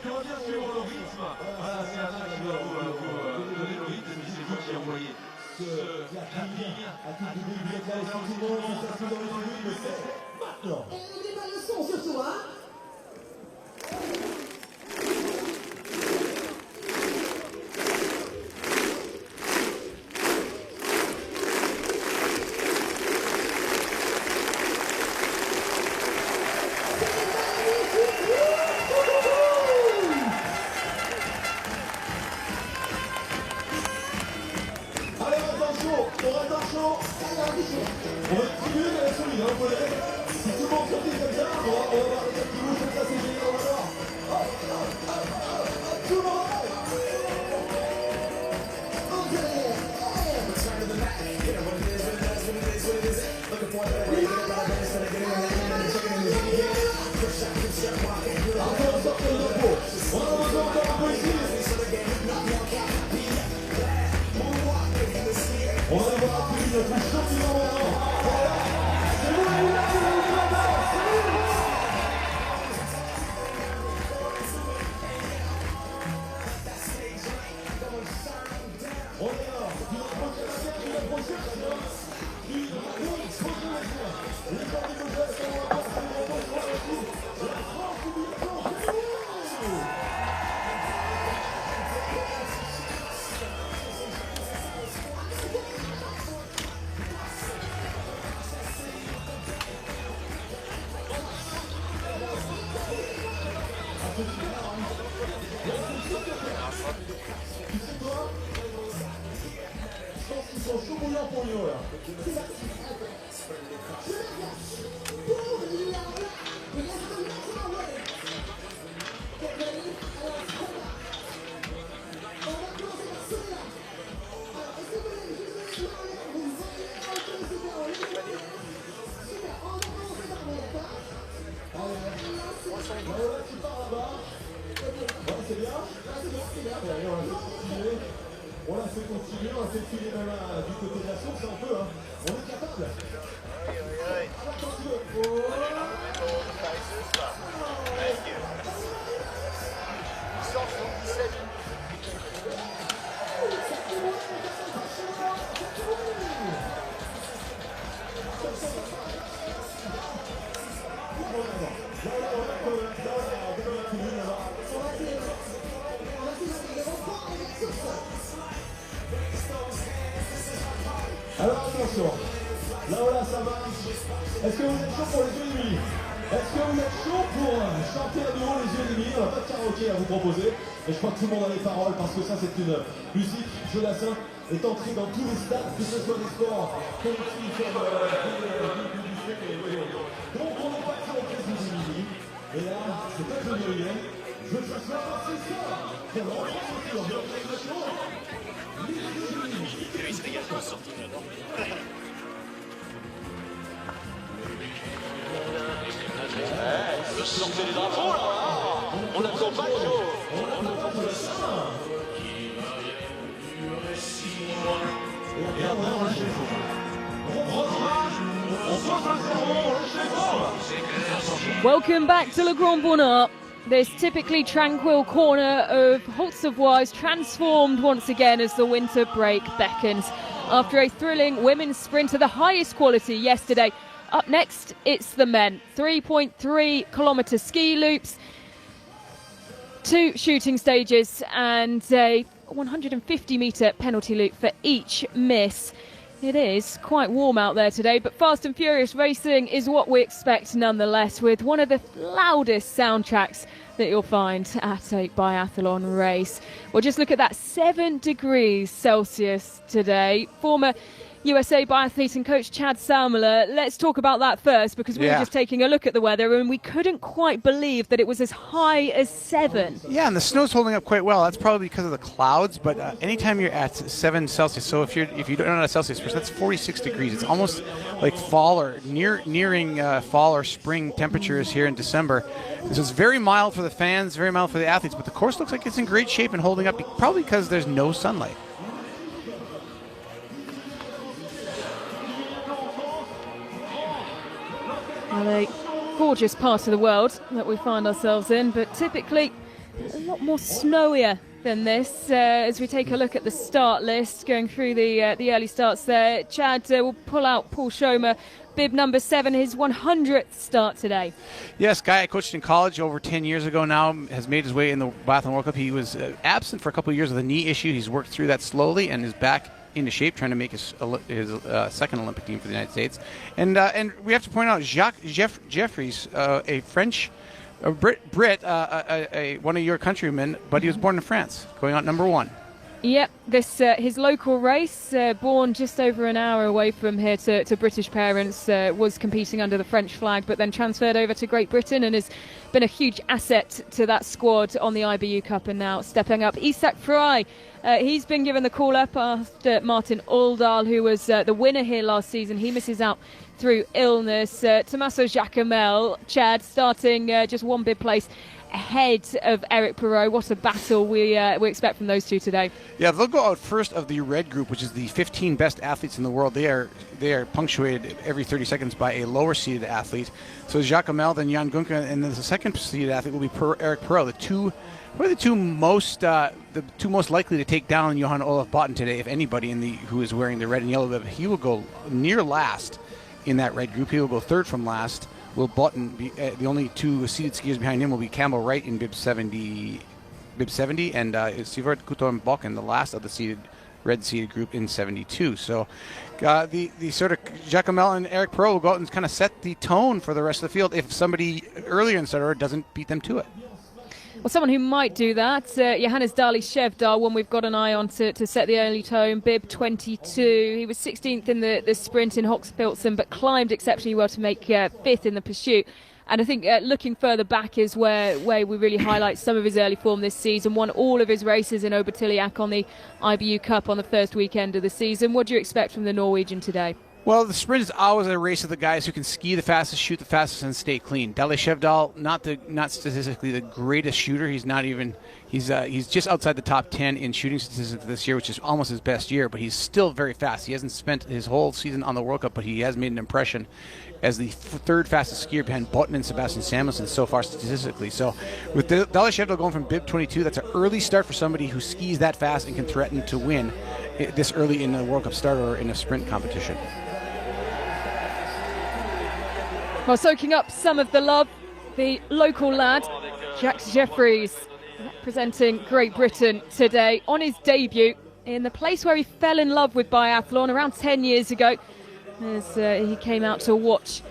Comment dire, suivant le rythme. Voilà, c'est la main qui va vous donner le rythme, et c'est vous qui envoyez ce clapping à tout le public. Vous êtes là, les sentiments, si ça se fait dans les rythmes, c'est maintenant. Et on déballe le son surtout, hein. On va continuer dans la solide, hein, Paulet. Si tout le monde sortit comme ça, on va voir les gars qui bougent comme ça, c'est génial, on va voir. Tout le monde. Encore, sortez le drapeau. On a besoin encore un peu ici. On va voir un peu notre champion maintenant. C'est bon, on est là, du approche, les gens des Gauchers sont encore sur le rebond sur la coupe. La France du Biathlon, c'est nous. Tu sais quoi? Je pense qu'ils sont chauds bouillants pour Lyon là. Tu pars là-bas. Ouais, c'est bien. Allez, on l'a fait continuer, on l'a fait filer même du côté de la source un peu, hein. On est capable. Quand tu veux. Alors attention, là ça va. Est-ce que vous êtes chaud pour les yeux et demi? Est-ce que vous êtes chaud pour chanter à nouveau les yeux et demi? On n'a pas de karaoké à vous proposer, mais je crois que tout le monde a les paroles parce que ça c'est une musique, Jonathan, est entrée dans tous les stades, que ce soit des sports collectifs comme donc on est parti en presse des midi, et là, c'est pas que je viens, je veux que ça soit parti ça. Pour le reprendre sur l'organisation. Il se régale pas sorti là-dedans. Sortez les drapeaux là. On n'attend pas le show. Et après on lâche les faux. On pose un zéro, on lâche les faux. Welcome back to Le Grand Bonheur. This typically tranquil corner of Holtz-of-Bois is transformed once again as the winter break beckons. After a thrilling women's sprint of the highest quality yesterday, up next it's the men. 3.3 kilometre ski loops, 2 shooting stages and a 150 metre penalty loop for each miss. It is quite warm out there today, but fast and furious racing is what we expect nonetheless, with one of the loudest soundtracks that you'll find at a biathlon race. Well, just look at that, 7 degrees Celsius today. Former USA biathlete and coach Chad Salmler. Let's talk about that first, because we were just taking a look at the weather and we couldn't quite believe that it was as high as 7. Yeah, and the snow's holding up quite well. That's probably because of the clouds, but anytime you're at 7 Celsius, so if you don't know Celsius, that's 46 degrees. It's almost like fall or nearing fall or spring temperatures here in December. So it's very mild for the fans, very mild for the athletes, but the course looks like it's in great shape and holding up, probably because there's no sunlight. Well, they gorgeous part of the world that we find ourselves in, but typically a lot more snowier than this. As we take a look at the start list, going through the early starts there, Chad will pull out Paul Schomer, bib number 7, his 100th start today. Yes, guy I coached in college over 10 years ago now, has made his way in the Biathlon World Cup. He was absent for a couple of years with a knee issue. He's worked through that slowly and is back into shape, trying to make his second Olympic team for the United States. And we have to point out Jacques Jeffries, a French Brit, one of your countrymen, but he was born in France, going out number 1. Yep, this his local race, born just over an hour away from here to British parents, was competing under the French flag, but then transferred over to Great Britain and has been a huge asset to that squad on the IBU Cup, and now stepping up. Isak Fry, he's been given the call-up after Martin Uldal, who was the winner here last season. He misses out through illness. Tommaso Giacomel, Chad, starting just one bid place ahead of Eric Perrault. What a battle we expect from those two today. Yeah, they'll go out first of the red group, which is the 15 best athletes in the world. They are punctuated every 30 seconds by a lower seeded athlete. So Giacomel, then Jan Gunke, and then the second seeded athlete will be Eric Perrault. The two most likely to take down Johan Olaf Botten today, if anybody who is wearing the red and yellow bib. He will go near last in that red group. He will go third from last. Will Botten be the only two seeded skiers behind him will be Campbell Wright in bib 70, and Sivert Kutorm Bock in the last of the red seeded group in 72. So the sort of Giacomel and Eric Perrault will go out and kind of set the tone for the rest of the field if somebody earlier in the start doesn't beat them to it. Well, someone who might do that, Johannes Dali Shevdal, one we've got an eye on to set the early tone, bib 22. He was 16th in the sprint in Hochfilzen, but climbed exceptionally well to make 5th in the pursuit. And I think looking further back is where we really highlight some of his early form this season. Won all of his races in Obertiliac on the IBU Cup on the first weekend of the season. What do you expect from the Norwegian today? Well, the sprint is always a race of the guys who can ski the fastest, shoot the fastest, and stay clean. Dali Shevdal, not statistically the greatest shooter. He's just outside the top 10 in shooting statistics this year, which is almost his best year. But he's still very fast. He hasn't spent his whole season on the World Cup, but he has made an impression as the third fastest skier behind Botten and Sebastian Samuelson so far statistically. So with Dali Shevdal going from bib 22, that's an early start for somebody who skis that fast and can threaten to win this early in the World Cup start or in a sprint competition. Well, soaking up some of the love, the local lad, Jacques Jeffries, representing Great Britain today on his debut in the place where he fell in love with biathlon around 10 years ago, as he came out to watch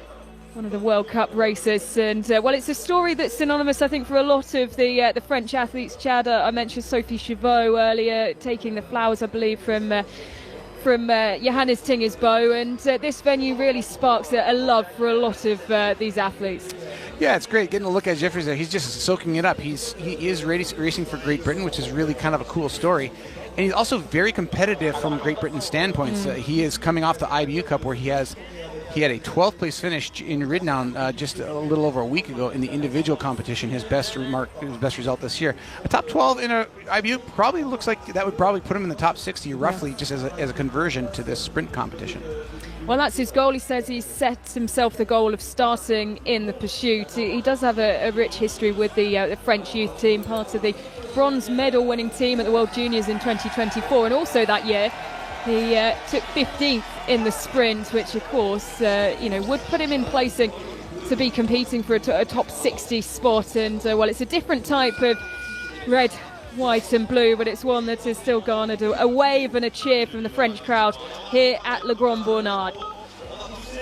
one of the World Cup races. And, well, it's a story that's synonymous, I think, for a lot of the French athletes. Chad, I mentioned Sophie Chauveau earlier, taking the flowers, I believe, from Johannes Tingersbo, and this venue really sparks a love for a lot of these athletes. Yeah, it's great getting a look at Jeffries there. He's just soaking it up. He is racing for Great Britain, which is really kind of a cool story. And he's also very competitive from Great Britain's standpoints. He is coming off the IBU Cup where he had a 12th place finish in Riddown just a little over a week ago in the individual competition. His best result this year. A top 12 in a IBU probably looks like that would probably put him in the top 60 roughly, just as a conversion to this sprint competition. Well, that's his goal. He says he's set himself the goal of starting in the pursuit. He does have a rich history with the French youth team, part of the bronze medal winning team at the World Juniors in 2024, and also that year he took 15th in the sprint, which of course would put him in placing to be competing for a top 60 spot. And well, it's a different type of red, white and blue, but it's one that has still garnered a wave and a cheer from the French crowd here at Le Grand Bonnard.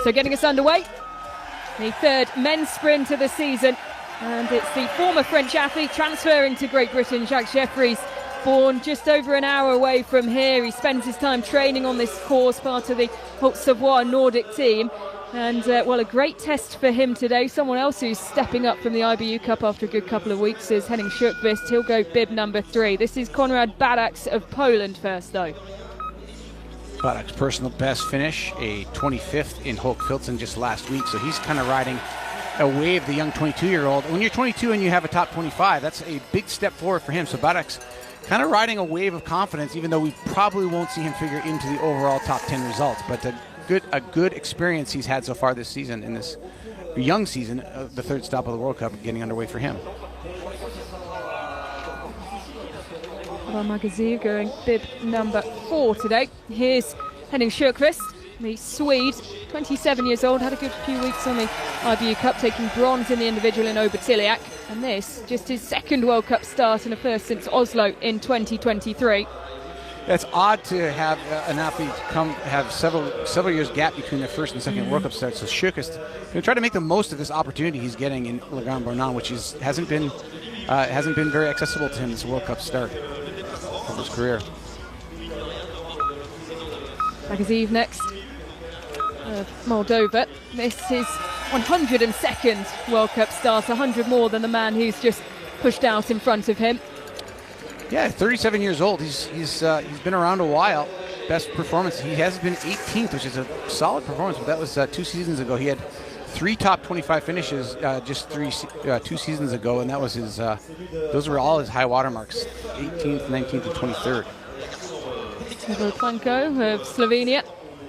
So getting us underway, the third men's sprint of the season, and it's the former French athlete transferring to Great Britain, Jacques Jeffries, born just over an hour away from here. He spends his time training on this course, part of the Haute-Savoie Nordic team. And, well, a great test for him today. Someone else who's stepping up from the IBU Cup after a good couple of weeks is Henning Schuckvist. He'll go bib number 3. This is Konrad Badaks of Poland first, though. Badak's personal best finish, a 25th in Hochfilzen just last week. So he's kind of riding a wave, the young 22-year-old. When you're 22 and you have a top 25, that's a big step forward for him. So Badak's kind of riding a wave of confidence, even though we probably won't see him figure into the overall top 10 results. But a good experience he's had so far this season in this young season, the third stop of the World Cup getting underway for him. Magaziv going bib number 4 today. Here's Henning Sjöqvist, the Swede, 27 years old, had a good few weeks on the IBU Cup, taking bronze in the individual in Obertiliac. And this, just his second World Cup start and a first since Oslo in 2023. It's odd to have an athlete have several years gap between their first and second World Cup starts. So Sjöqvist going to try to make the most of this opportunity he's getting in Le Grand Bornand, which hasn't been very accessible to him this World Cup start of his career. Magaziv next, Moldova. This is 102nd World Cup start, 100 more than the man who's just pushed out in front of him. Yeah, 37 years old. He's been around a while. Best performance, he has been 18th, which is a solid performance, but that was 2 seasons ago. He had 3 top 25 finishes just 2 seasons ago, and that was his. Those were all his high water marks: 18th, 19th, and 23rd. Planko of Slovenia.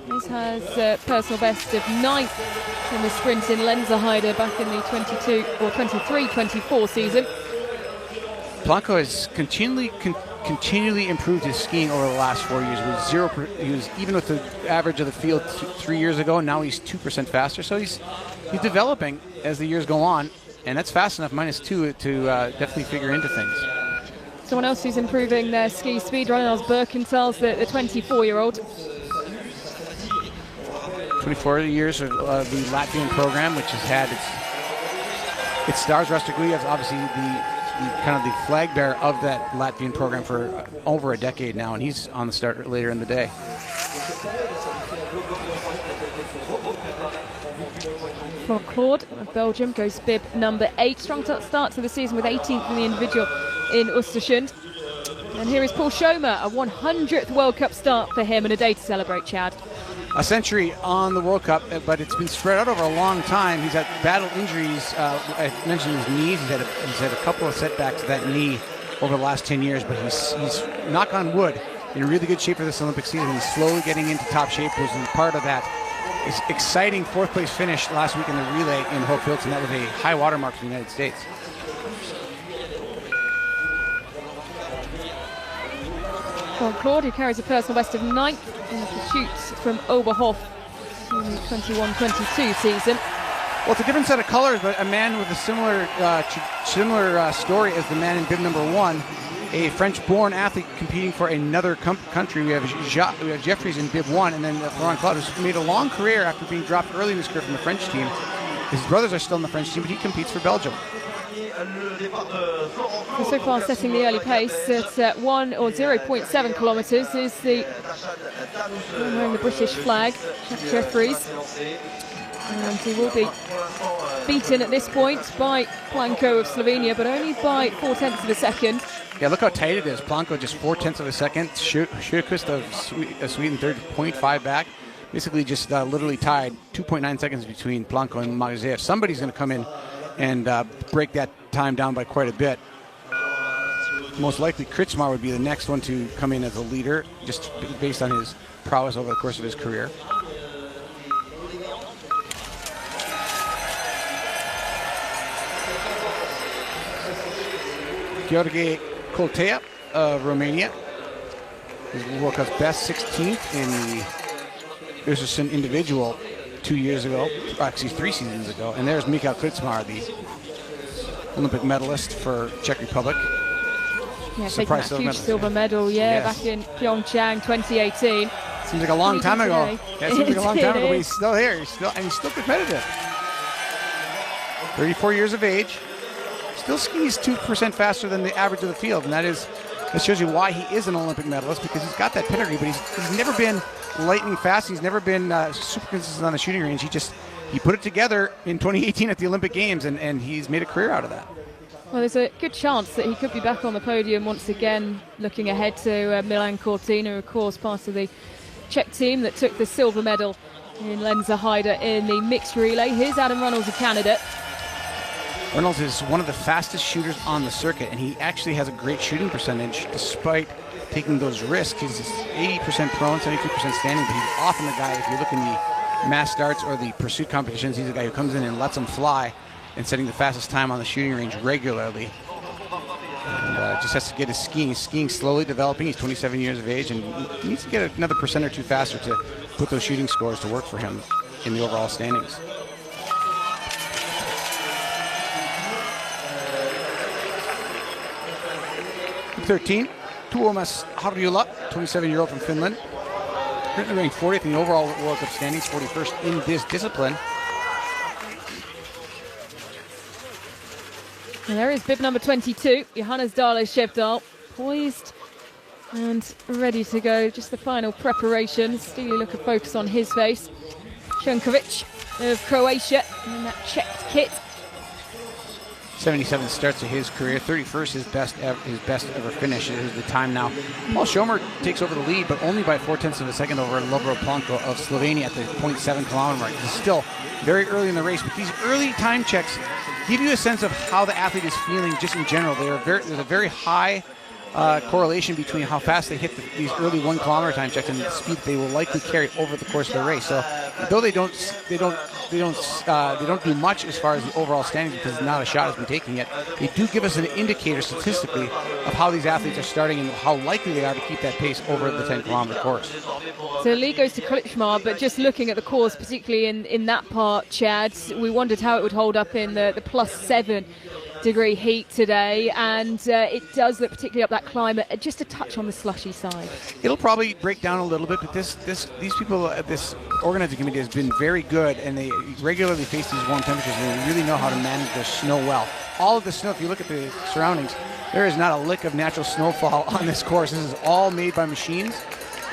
This has a personal best of 9th in the sprint in Lenzerheide back in the 23-24 season. Planko has continually improved his skiing over the last 4 years. He was even with the average of the field 3 years ago. Now he's 2% faster. So he's developing as the years go on, and that's fast enough, -2, to definitely figure into things. Someone else who's improving their ski speed, Ronald Birkenthal's the 24-year-old. 24 years of the Latvian program, which has had its stars. Rastakujev's obviously the kind of the flag bearer of that Latvian program for over a decade now, and he's on the start later in the day. Claude of Belgium goes bib number 8. Strong start to the season with 18th in the individual in Östersund. And here is Paul Schomer, a 100th World Cup start for him and a day to celebrate, Chad. A century on the World Cup, but it's been spread out over a long time. He's had battled injuries. I mentioned his knees. He's had a couple of setbacks to that knee over the last 10 years, but he's knock on wood, in really good shape for this Olympic season. He's slowly getting into top shape, was part of that exciting 4th place finish last week in the relay in Hope Hilton. That was a high watermark for the United States. Claude, who carries a personal best of 9th in the pursuits from Oberhof in the 21-22 season. Well, it's a different set of colors, but a man with a similar story as the man in bib number 1, a French-born athlete competing for another country. We have Jeffries in bib 1, and then Florent Claude, who's made a long career after being dropped early in his career from the French team. His brothers are still in the French team, but he competes for Belgium. So far, setting the early pace at 0.7 kilometres is wearing the British flag, Jeffries. And he will be beaten at this point by Planko of Slovenia, but only by 0.4 of a second. Yeah, look how tight it is. Planko just 0.4 of a second. Sjöqvist of Sweden third, 0.5 back. Basically just literally tied. 2.9 seconds between Planko and Magaziv. Somebody's going to come in and break that time down by quite a bit. Most likely Kritsmar would be the next one to come in as a leader, just based on his prowess over the course of his career. Gheorghe Coltea of Romania. His World Cup's best, 16th in the Östersund individual 2 years ago, actually 3 seasons ago. And there's Michael Kritsmar, the Olympic medalist for Czech Republic. Yeah, taking that huge silver medal, back in Pyeongchang 2018. Seems like a long time ago. Yeah, seems like a long time ago, but he's still here. He's still competitive. 34 years of age. Still skis 2% faster than the average of the field, and that shows you why he is an Olympic medalist, because he's got that pedigree, but he's never been lightning fast. He's never been super consistent on the shooting range. He put it together in 2018 at the Olympic Games, and he's made a career out of that. Well, there's a good chance that he could be back on the podium once again, looking ahead to Milan Cortina, of course, part of the Czech team that took the silver medal in Lenzerheide in the mixed relay. Here's Adam Reynolds of Canada. Reynolds is one of the fastest shooters on the circuit, and he actually has a great shooting percentage despite taking those risks. He's 80% prone, 72% standing, but he's often the guy, if you look in mass starts or the pursuit competitions. He's a guy who comes in and lets them fly and setting the fastest time on the shooting range regularly. And just has to get his skiing. His skiing slowly developing. He's 27 years of age and he needs to get another % or two faster to put those shooting scores to work for him in the overall standings. Group 13, Tuomas Harjula, 27-year-old from Finland. Currently ranked 40th in the overall World Cup standings, 41st in this discipline. And there is bib number 22, Johannes Dale Shevdal, poised and ready to go. Just the final preparation. Steely look of focus on his face. Šunković of Croatia in that checked kit. 77 starts of his career, 31st his best ever finish. It is the time now. Paul Schomer takes over the lead, but only by 0.4 of a second over Lovro Planko of Slovenia at the 0.7 kilometer mark. It's still very early in the race, but these early time checks give you a sense of how the athlete is feeling just in general. There's a very high correlation between how fast they hit these early 1 kilometer time checks and the speed they will likely carry over the course of the race. So, though they don't do much as far as the overall standings because not a shot has been taken yet, they do give us an indicator statistically of how these athletes are starting and how likely they are to keep that pace over the 10 kilometer course. So Lee goes to Klichmar, but just looking at the course, particularly in that part, Chad, we wondered how it would hold up in the +7 degree heat today, and it does look, particularly up that climb, just a touch on the slushy side. It'll probably break down a little bit, but these people at this organizing committee has been very good, and they regularly face these warm temperatures, and they really know how to manage their snow well. All of the snow, if you look at the surroundings, there is not a lick of natural snowfall on this course. This is all made by machines,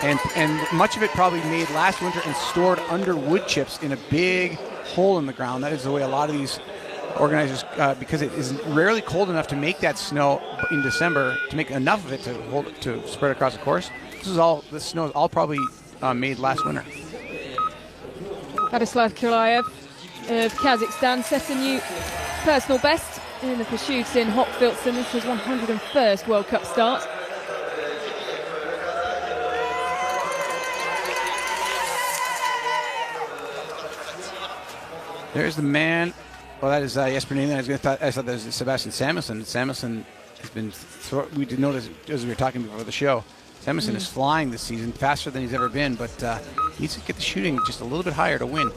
and much of it probably made last winter and stored under wood chips in a big hole in the ground. That is the way a lot of these organizers, because it is rarely cold enough to make that snow in December, to make enough of it to spread across the course. This snow is all probably made last winter. Vladislav Kulayev of Kazakhstan set a new personal best in the pursuit in Hopfilzen. This was 101st World Cup start. There's the man. Well, that is Jesper Nyman. I thought that was Sebastian Samuelsson. Samuelsson has been, we did notice as we were talking before the show, Samuelsson is flying this season, faster than he's ever been, but needs to get the shooting just a little bit higher to win.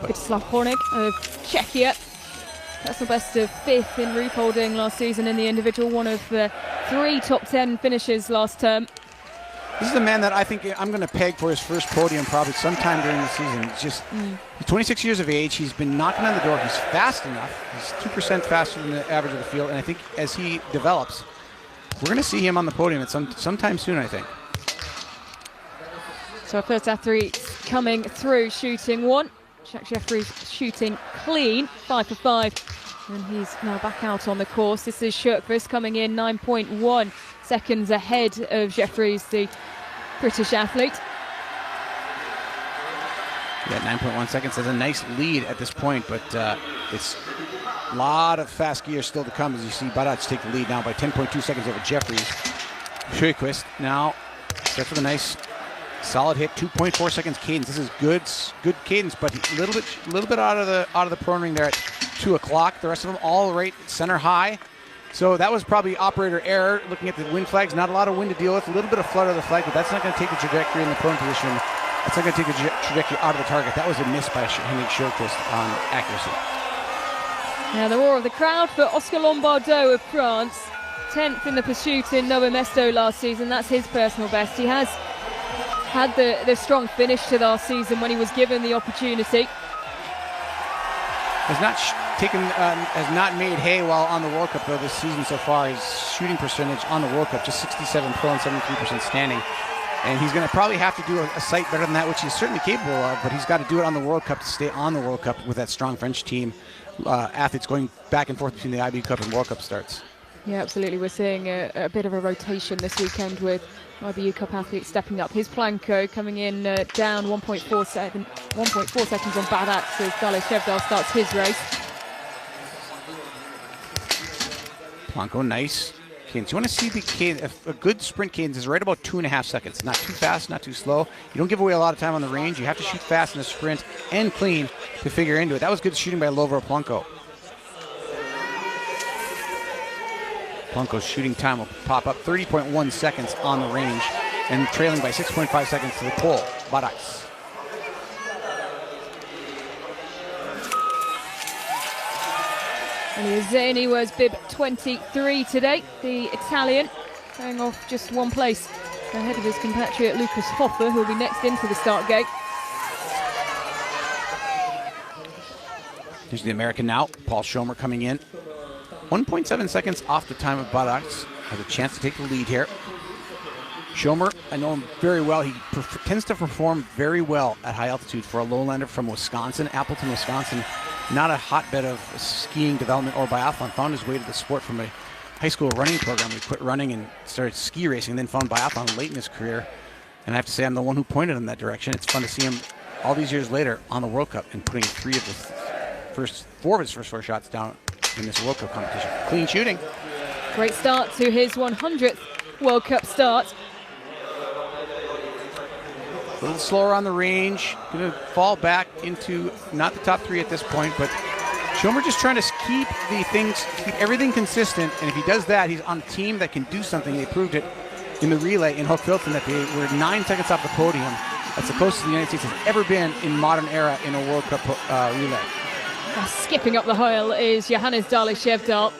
Vítězslav Hornig of Czechia. Personal best of 5th in roof holding last season in the individual, one of the 3 top 10 finishes last term. This is a man that I think I'm going to peg for his first podium probably sometime during the season. He's 26 years of age. He's been knocking on the door. He's fast enough. He's 2% faster than the average of the field. And I think as he develops, we're going to see him on the podium at sometime soon, I think. So our first athlete coming through shooting 1. Jack Jeffries shooting clean, 5 for 5. And he's now back out on the course. This is Shirkvis coming in 9.1 seconds ahead of Jeffries, the British athlete. Yeah, 9.1 seconds is a nice lead at this point, but it's a lot of fast gear still to come as you see Badac take the lead now by 10.2 seconds over Jeffries. Sjöqvist now starts with a nice solid hit, 2.4 seconds cadence. This is good cadence, but a little bit out of the prone ring there at 2 o'clock. The rest of them all right center high. So that was probably operator error. Looking at the wind flags, not a lot of wind to deal with. A little bit of flutter of the flag, but that's not going to take the trajectory in the prone position. That's not going to take the trajectory out of the target. That was a miss by Henrik Sjöqvist on accuracy. Now the roar of the crowd for Oscar Lombardo of France, 10th in the pursuit in Nové Mesto last season. That's his personal best. He has had the strong finish to last season when he was given the opportunity. Has not made hay while on the World Cup though this season so far. His shooting percentage on the World Cup just 67 pro and 73% standing, and he's going to probably have to do a sight better than that, which he's certainly capable of. But he's got to do it on the World Cup to stay on the World Cup with that strong French team. Athletes going back and forth between the IB Cup and World Cup starts. Yeah, absolutely. We're seeing a bit of a rotation this weekend with IBU Cup athletes stepping up. Here's Planko coming in down 1.4 seconds on Badac as Dale Shevdal starts his race. Planko, nice cadence. You want to see the cadence. A good sprint cadence is right about 2.5 seconds. Not too fast, not too slow. You don't give away a lot of time on the range. You have to shoot fast in the sprint and clean to figure into it. That was good shooting by Lovro Plunko. Plunko's shooting time will pop up 30.1 seconds on the range and trailing by 6.5 seconds to the pole. Barats. Zani was bib 23 today, the Italian, going off just one place ahead of his compatriot Lucas Hoffer, who will be next into the start gate. Here's the American now, Paul Schomer coming in. 1.7 seconds off the time of Barats. Has a chance to take the lead here. Schomer, I know him very well. He tends to perform very well at high altitude for a lowlander from Wisconsin, Appleton, Wisconsin. Not a hotbed of skiing development or biathlon. Found his way to the sport from a high school running program. He quit running and started ski racing, and then found biathlon late in his career. And I have to say, I'm the one who pointed him in that direction. It's fun to see him all these years later on the World Cup and putting four of his first four shots down in this World Cup competition. Clean shooting. Great start to his 100th World Cup start. A little slower on the range. Going to fall back into not the top three at this point, but Schomer just trying to keep everything consistent. And if he does that, he's on a team that can do something. They proved it in the relay in Hochfilzen that they were 9 seconds off the podium. That's the closest the United States has ever been in modern era in a World Cup relay. Skipping up the hill is Johannes Dale-Shevdal.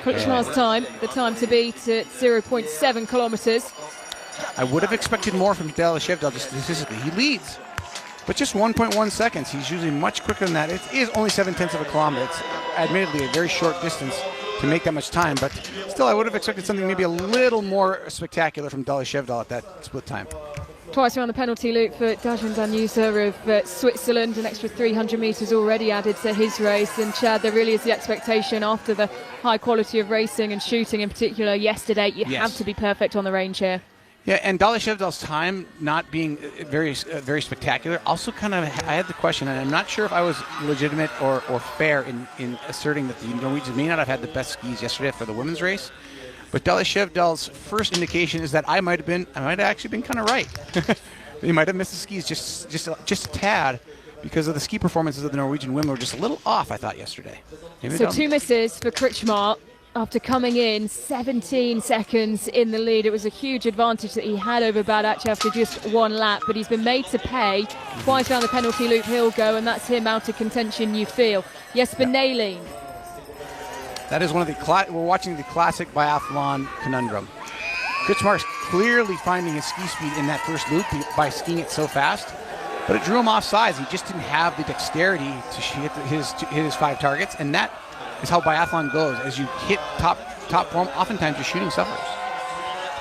Kruchmar's time, the time to beat at 0.7 kilometers. I would have expected more from Dale-Shevdal just statistically. He leads, but just 1.1 seconds. He's usually much quicker than that. It is only 0.7 of a kilometer. It's admittedly a very short distance to make that much time, but still I would have expected something maybe a little more spectacular from Dale-Shevdal at that split time. Twice around the penalty loop for Dajan Danusa of Switzerland, an extra 300 metres already added to his race. And Chad, there really is the expectation after the high quality of racing and shooting in particular yesterday, you have to be perfect on the range here. Yeah, and Dale-Shevdal's time not being very spectacular also kind of, I had the question, and I'm not sure if I was legitimate or fair in asserting that the Norwegians may not have had the best skis yesterday for the women's race. But Dale-Shevdal's first indication is that I might have actually been kind of right. They might have missed the skis just a tad because of the ski performances of the Norwegian women were just a little off, I thought, yesterday. So 2 misses for Kruchmar after coming in 17 seconds in the lead. It was a huge advantage that he had over Badac after just one lap, but he's been made to pay. Twice around the penalty loop he'll go, and that's him out of contention, you feel. Jesper Nalin. That is one of we're watching the classic biathlon conundrum. Kruchmar's clearly finding his ski speed in that first loop by skiing it so fast, but it drew him off sides. He just didn't have the dexterity to hit his 5 targets, and that is how biathlon goes. As you hit top form, oftentimes your shooting suffers.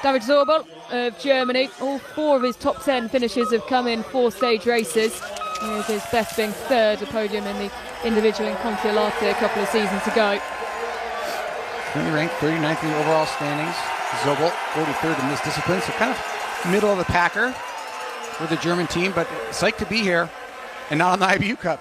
David Zorbel of Germany, all 4 of his top 10 finishes have come in 4-stage races. Here's his best being 3rd, a podium in the individual in Kontiolahti a couple of seasons ago. Currently ranked 39th in the overall standings. Zobel, 43rd in this discipline, so kind of middle of the packer for the German team, but psyched to be here and not on the IBU Cup.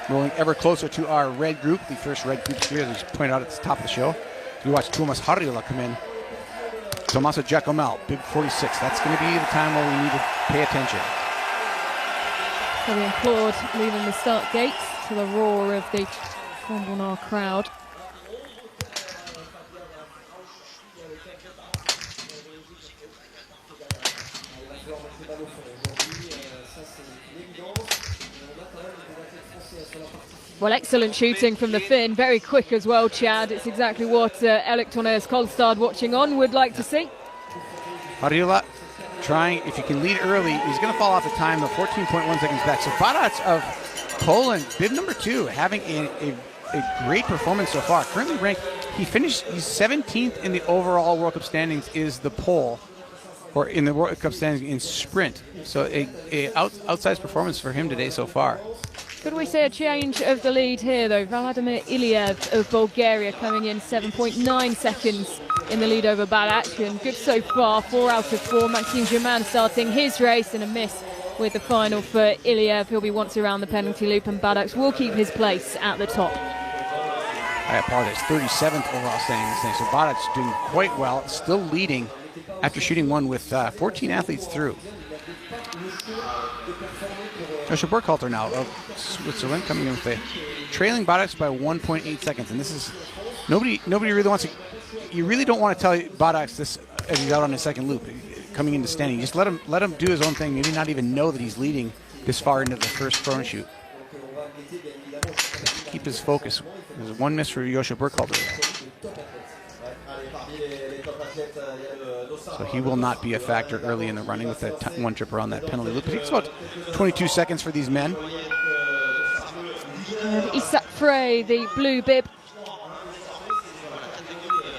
Rolling ever closer to our red group, the first red group here, as we pointed out at the top of the show. We watched Tuomas Harjula come in. Tommaso Giacomelli, bib 46. That's going to be the time where we need to pay attention. Fabian Claude leaving the start gates to the roar of the Combonard crowd. Well, excellent shooting from the Finn, very quick as well, Chad. It's exactly what Electrones Kolstad watching on would like to see. Harjula trying, if you can lead early, he's going to fall off the time, though, 14.1 seconds back. So Badac of Poland, bib number 2, having a great performance so far. Currently ranked, he's 17th in the overall World Cup standings is the pole, or in the World Cup standings in sprint. So a outsized performance for him today so far. Could we say a change of the lead here, though? Vladimir Iliev of Bulgaria coming in 7.9 seconds in the lead over Badac, and good so far, 4 out of 4. Maxime Germain starting his race, and a miss with the final for Iliev. He'll be once around the penalty loop, and Badaks will keep his place at the top. I apologize, 37th overall standing this thing. So Badak's doing quite well, still leading after shooting one with 14 athletes through. Joshua Burkhalter now of Switzerland coming in with a trailing Badaks by 1.8 seconds. And this is, nobody really wants to, you really don't want to tell Badaks this as he's out on his second loop, coming into standing. Just let him do his own thing, maybe not even know that he's leading this far into the first prone shoot. Keep his focus. There's one miss for Joshua Burkhalter. So he will not be a factor early in the running with that one trip around that penalty loop. It takes about 22 seconds for these men. And Isak Frey, the blue bib,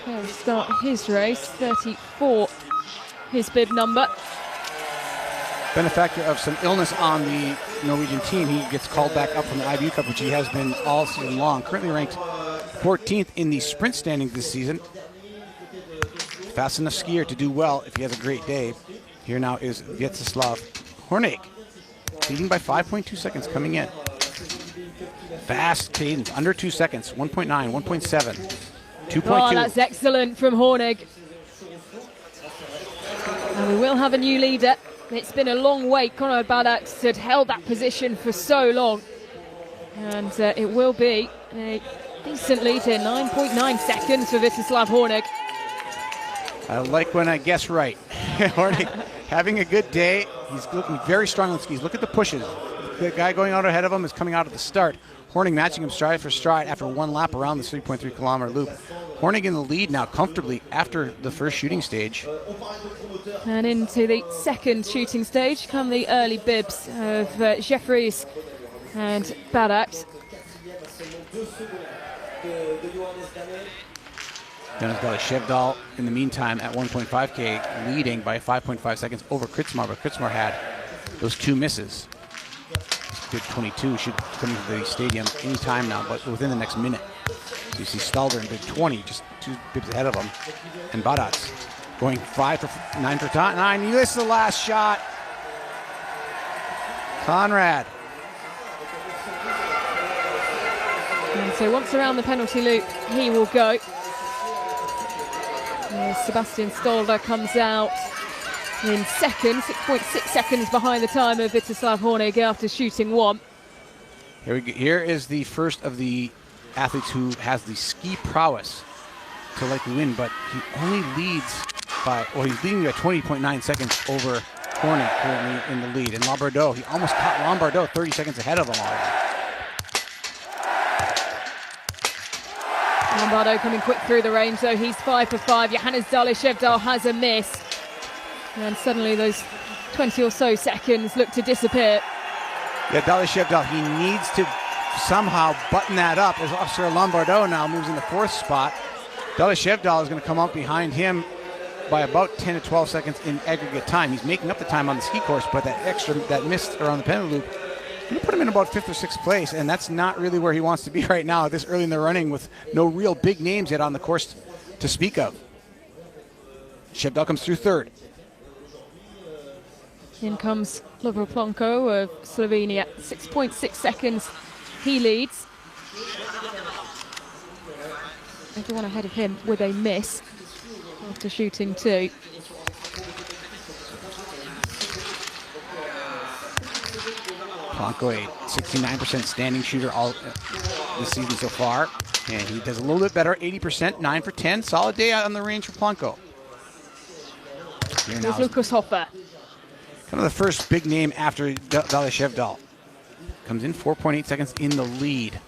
will start his race. 34, his bib number. Benefactor of some illness on the Norwegian team. He gets called back up from the IBU Cup, which he has been all season long. Currently ranked 14th in the sprint standings this season. Fast enough skier to do well if he has a great day. Here now is Vyacheslav Hornig, leading by 5.2 seconds coming in. Fast cadence, under 2 seconds, 1.9, 1.7, 2.2. Oh, that's excellent from Hornig. And we will have a new leader. It's been a long wait. Conrad Badaks had held that position for so long. And it will be a decent lead here, 9.9 seconds for Vyacheslav Hornig. I like when I guess right. Hornig having a good day. He's looking very strong on skis. Look at the pushes. The guy going out ahead of him is coming out at the start. Hornig matching him stride for stride after one lap around the 3.3 kilometer loop. Hornig in the lead now comfortably after the first shooting stage. And into the second shooting stage come the early bibs of Jeffries and Badaks. Jonas Shevdal in the meantime at 1.5K leading by 5.5 seconds over Kritzmar, but Kritzmar had those two misses. Bib 22 should come into the stadium anytime now, but within the next minute. So you see Stalder in bib 20, just 2 bibs ahead of him. And Badaks going 9 for 9. He missed the last shot. Conrad. And so once around the penalty loop, he will go. Sebastian Stalder comes out in second, 6.6 seconds behind the time of Vyacheslav Hornig after shooting one. Here is the first of the athletes who has the ski prowess to likely win, but he only leads by, well, he's leading by 20.9 seconds over Hornig currently in the lead. And Lombardo, he almost caught Lombardo 30 seconds ahead of him already. Lombardo coming quick through the range, though. He's 5 for 5. Johannes Dalishevdal has a miss. And suddenly those 20 or so seconds look to disappear. Yeah, Dalishevdal, he needs to somehow button that up as Officer Lombardo now moves in the 4th spot. Dalishevdal is going to come up behind him by about 10 to 12 seconds in aggregate time. He's making up the time on the ski course, but that miss around the penalty loop, going to put him in about 5th or 6th place, and that's not really where he wants to be right now this early in the running with no real big names yet on the course to speak of. Shevdal comes through 3rd. In comes Lovro Plonko of Slovenia. 6.6 seconds he leads. Everyone ahead of him with a miss after shooting 2. Plonko, a 69% standing shooter all this season so far, and he does a little bit better, 80%, 9 for 10. Solid day out on the range for Plonko. Here's Lukas Hoffer. Kind of the first big name after Dalishevdal. Comes in 4.8 seconds in the lead.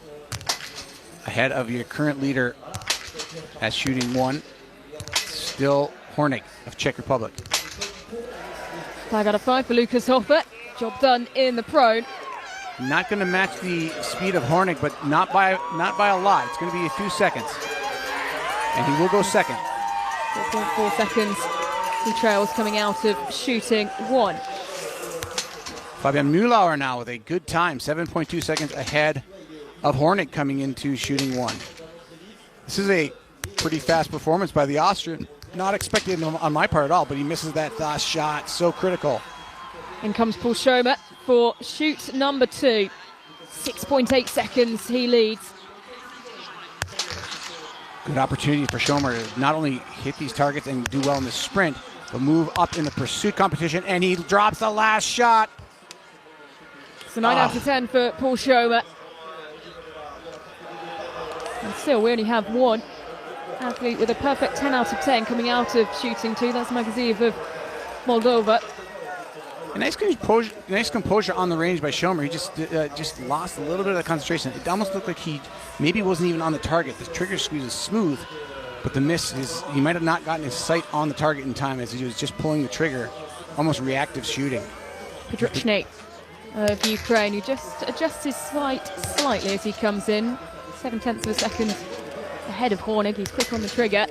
Ahead of your current leader at shooting 1. Still Hornig of Czech Republic. Flag out of 5 for Lukas Hoffer. Job done in the prone. Not going to match the speed of Hornig, but not by a lot. It's going to be a few seconds. And he will go second. 4.4 seconds. He trails coming out of shooting 1. Fabian Mühlauer now with a good time, 7.2 seconds ahead of Hornig coming into shooting 1. This is a pretty fast performance by the Austrian. Not expected on my part at all, but he misses that last shot. So critical In comes Paul Schomer for shoot number 2. 6.8 seconds he leads. Good opportunity for Schomer to not only hit these targets and do well in the sprint, but move up in the pursuit competition, and he drops the last shot. So 9 out of 10 for Paul Schomer. And still, we only have one athlete with a perfect 10 out of 10 coming out of shooting 2. That's Magaziv of Moldova. A nice composure on the range by Schomer. He just lost a little bit of the concentration. It almost looked like he maybe wasn't even on the target. The trigger squeeze is smooth, but the miss is, he might have not gotten his sight on the target in time as he was just pulling the trigger, almost reactive shooting. Podruchny of Ukraine, who just adjusts his sight slightly as he comes in. 0.7 of a second ahead of Hornig. He's quick on the trigger.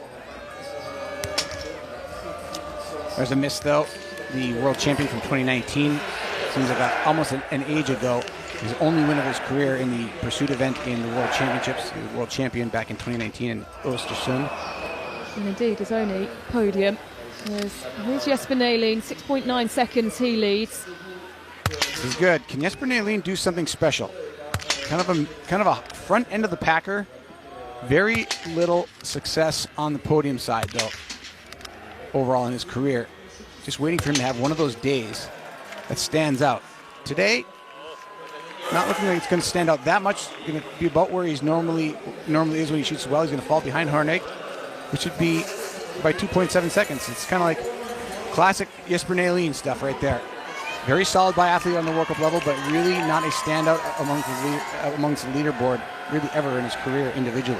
There's a miss though. The world champion from 2019, seems like almost an age ago. His only win of his career in the pursuit event in the World Championships. He was world champion back in 2019 in Östersund. And indeed, his only podium. Here's Jesper Nalin, 6.9 seconds he leads. This is good. Can Jesper Nalin do something special? Kind of a front end of the packer. Very little success on the podium side though, overall in his career. Just waiting for him to have one of those days that stands out. Today, not looking like it's going to stand out that much. Going to be about where he's normally is when he shoots well. He's going to fall behind Hornig, which would be by 2.7 seconds. It's kind of like classic Jesper Nalin stuff right there. Very solid biathlete on the World Cup level, but really not a standout amongst the leaderboard really ever in his career individually.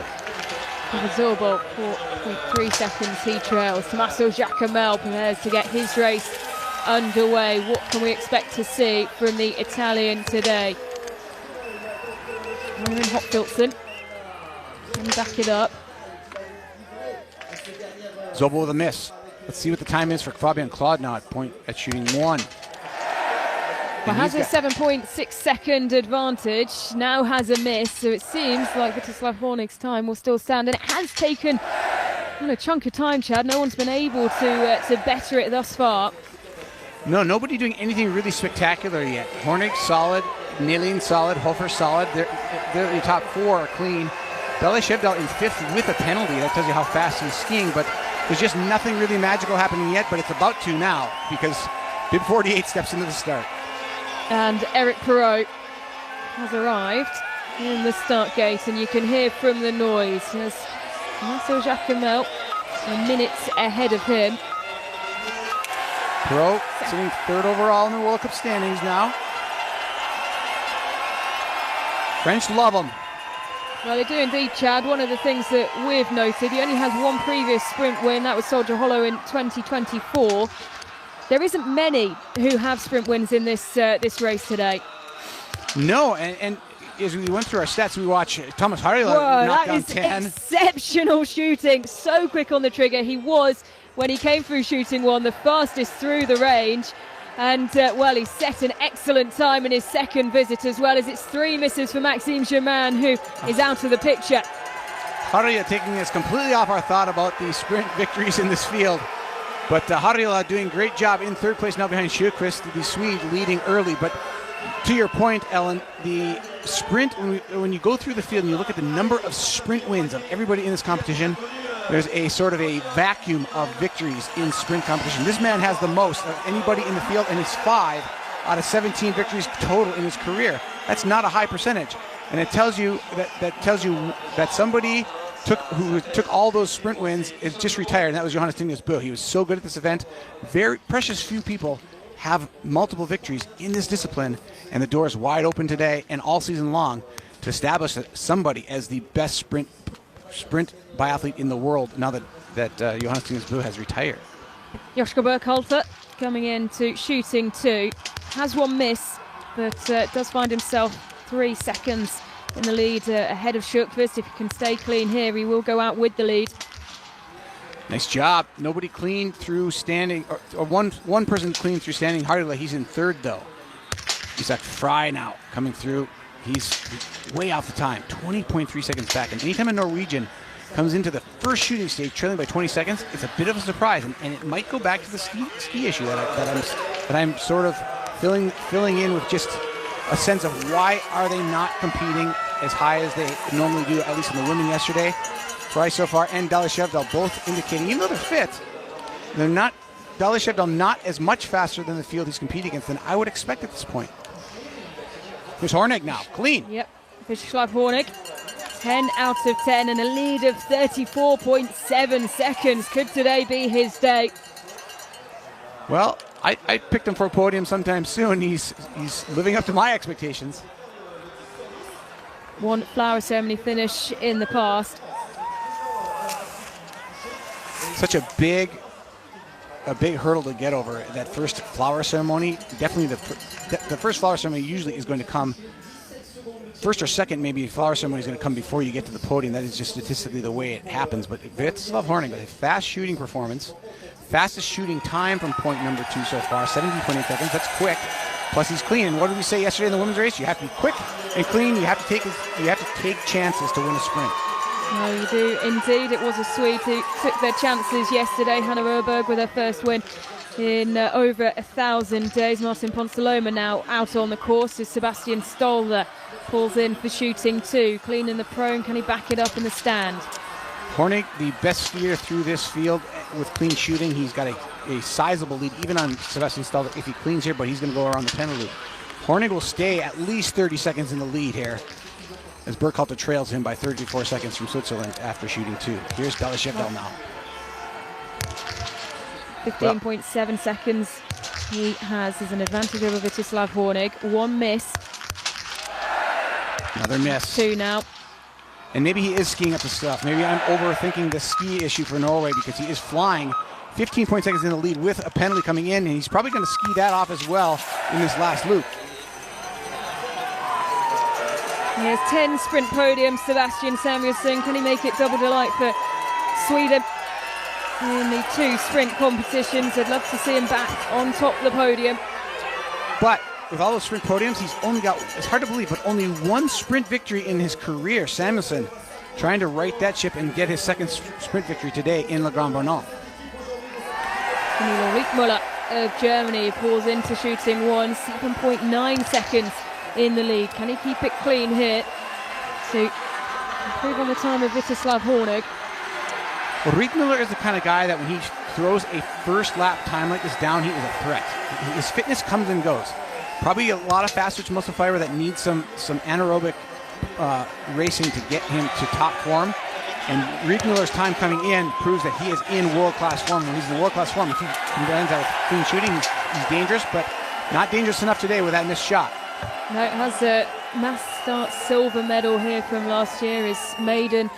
Zorbo, 4.3 seconds he trails. Tommaso Giacomel prepares to get his race underway. What can we expect to see from the Italian today? Roman Hopfilson. Can he back it up? Zorbo with a miss. Let's see what the time is for Fabian Claude now at shooting 1. Well, has a 7.6 second advantage, now has a miss, so it seems like Vítězslav Hornig's time will still stand, and it has taken a chunk of time, Chad. No one's been able to better it thus far. No, nobody doing anything really spectacular yet. Hornig solid, Nalin solid, Hofer solid. They're the top 4 are clean. Belishevdal in 5th with a penalty. That tells you how fast he's skiing, but there's just nothing really magical happening yet, but it's about to now because Bib 48 steps into the start. And Eric Perrault has arrived in the start gate, and you can hear from the noise. There's Marcel Jacquemel minutes ahead of him. Perrault sitting 3rd overall in the World Cup standings now. French love him. Well, they do indeed, Chad. One of the things that we've noted, he only has one previous sprint win. That was Soldier Hollow in 2024. There isn't many who have sprint wins in this race today. No, and as we went through our stats, we watched Thomas Harila knock down 10. Exceptional shooting, so quick on the trigger. He was, when he came through shooting 1, the fastest through the range. And, well, he set an excellent time in his second visit, as well as it's 3 misses for Maxime Germain, who is out of the picture. Harila taking us completely off our thought about the sprint victories in this field. But Harila doing a great job in 3rd place now behind Sjöqvist, the Swede leading early. But to your point, Ellen, the sprint, when you go through the field and you look at the number of sprint wins of everybody in this competition, there's a sort of a vacuum of victories in sprint competition. This man has the most of anybody in the field, and it's 5 out of 17 victories total in his career. That's not a high percentage. And it tells you that somebody who took all those sprint wins is just retired, and that was Johannes Tingus Bö. He was so good at this event. Very precious few people have multiple victories in this discipline, and the door is wide open today and all season long to establish somebody as the best sprint biathlete in the world now that Johannes Tingus Bö has retired. Joschka Burkhalter coming into shooting 2. Has one miss, but does find himself 3 seconds in the lead ahead of Sjöqvist. If he can stay clean here, he will go out with the lead. Nice job. Nobody clean through standing, or one person clean through standing. Harila, he's in 3rd though. Isak Fry now coming through. He's way off the time, 20.3 seconds back. And anytime a Norwegian comes into the first shooting stage trailing by 20 seconds, it's a bit of a surprise. And it might go back to the ski issue that I'm sort of filling in with just a sense of why are they not competing as high as they normally do, at least in the women yesterday. Price so far and Dalishevdal both indicating, even though they're fit, they're not, Dalishevdal not as much faster than the field he's competing against than I would expect at this point. Here's Hornig now, clean. Yep, Vyacheslav Hornig, 10 out of 10 and a lead of 34.7 seconds. Could today be his day? Well, I picked him for a podium sometime soon. He's living up to my expectations. One flower ceremony finish in the past. Such a big hurdle to get over, that first flower ceremony. Definitely the first flower ceremony usually is going to come first or second. Maybe a flower ceremony is going to come before you get to the podium. That is just statistically the way it happens. But Vyacheslav Hornig with a fast shooting performance, fastest shooting time from point number 2 so far, 17.8 seconds. That's quick. Plus he's clean. And what did we say yesterday in the women's race? You have to be quick and clean. You have to take chances to win a sprint. No, you do indeed. It was a Swede who took their chances yesterday. Hannah Röberg with her first win in over 1,000 days. Martin Ponsaloma now out on the course as Sebastian Stoller pulls in for shooting too. Clean in the prone. Can he back it up in the stand? Hornig, the best skier through this field with clean shooting. He's got a sizable lead, even on Sebastian Stoller if he cleans here, but he's going to go around the penalty loop. Hornig will stay at least 30 seconds in the lead here, as Burkhalter trails him by 34 seconds from Switzerland after shooting 2. Here's Dalishevdal now. 15.7 seconds he has as an advantage over Vyacheslav Hornig. One miss. Another miss. 2 now. And maybe he is skiing up the stuff. Maybe I'm overthinking the ski issue for Norway because he is flying 15 seconds in the lead with a penalty coming in, and he's probably going to ski that off as well in this last loop. He has 10 sprint podiums, Sebastian Samuelsson. Can he make it double delight for Sweden in the 2 sprint competitions? I'd love to see him back on top of the podium. But with all those sprint podiums, he's only got, it's hard to believe, but only 1 sprint victory in his career. Samuelsson trying to right that ship and get his second sprint victory today in Le Grand Bornand. Camilo Riekmuller of Germany pulls into shooting 1, 7.9 seconds in the lead. Can he keep it clean here to improve on the time of Vyacheslav Hornig? Well, Riekmuller is the kind of guy that when he throws a first lap time like this down, he is a threat. His fitness comes and goes. Probably a lot of fast twitch muscle fiber that needs some anaerobic racing to get him to top form. And Riekmuller's time coming in proves that he is in world-class form. When he's in world-class form, if he combines that with clean shooting, he's dangerous, but not dangerous enough today with that missed shot. No, it has a mass start silver medal here from last year, his maiden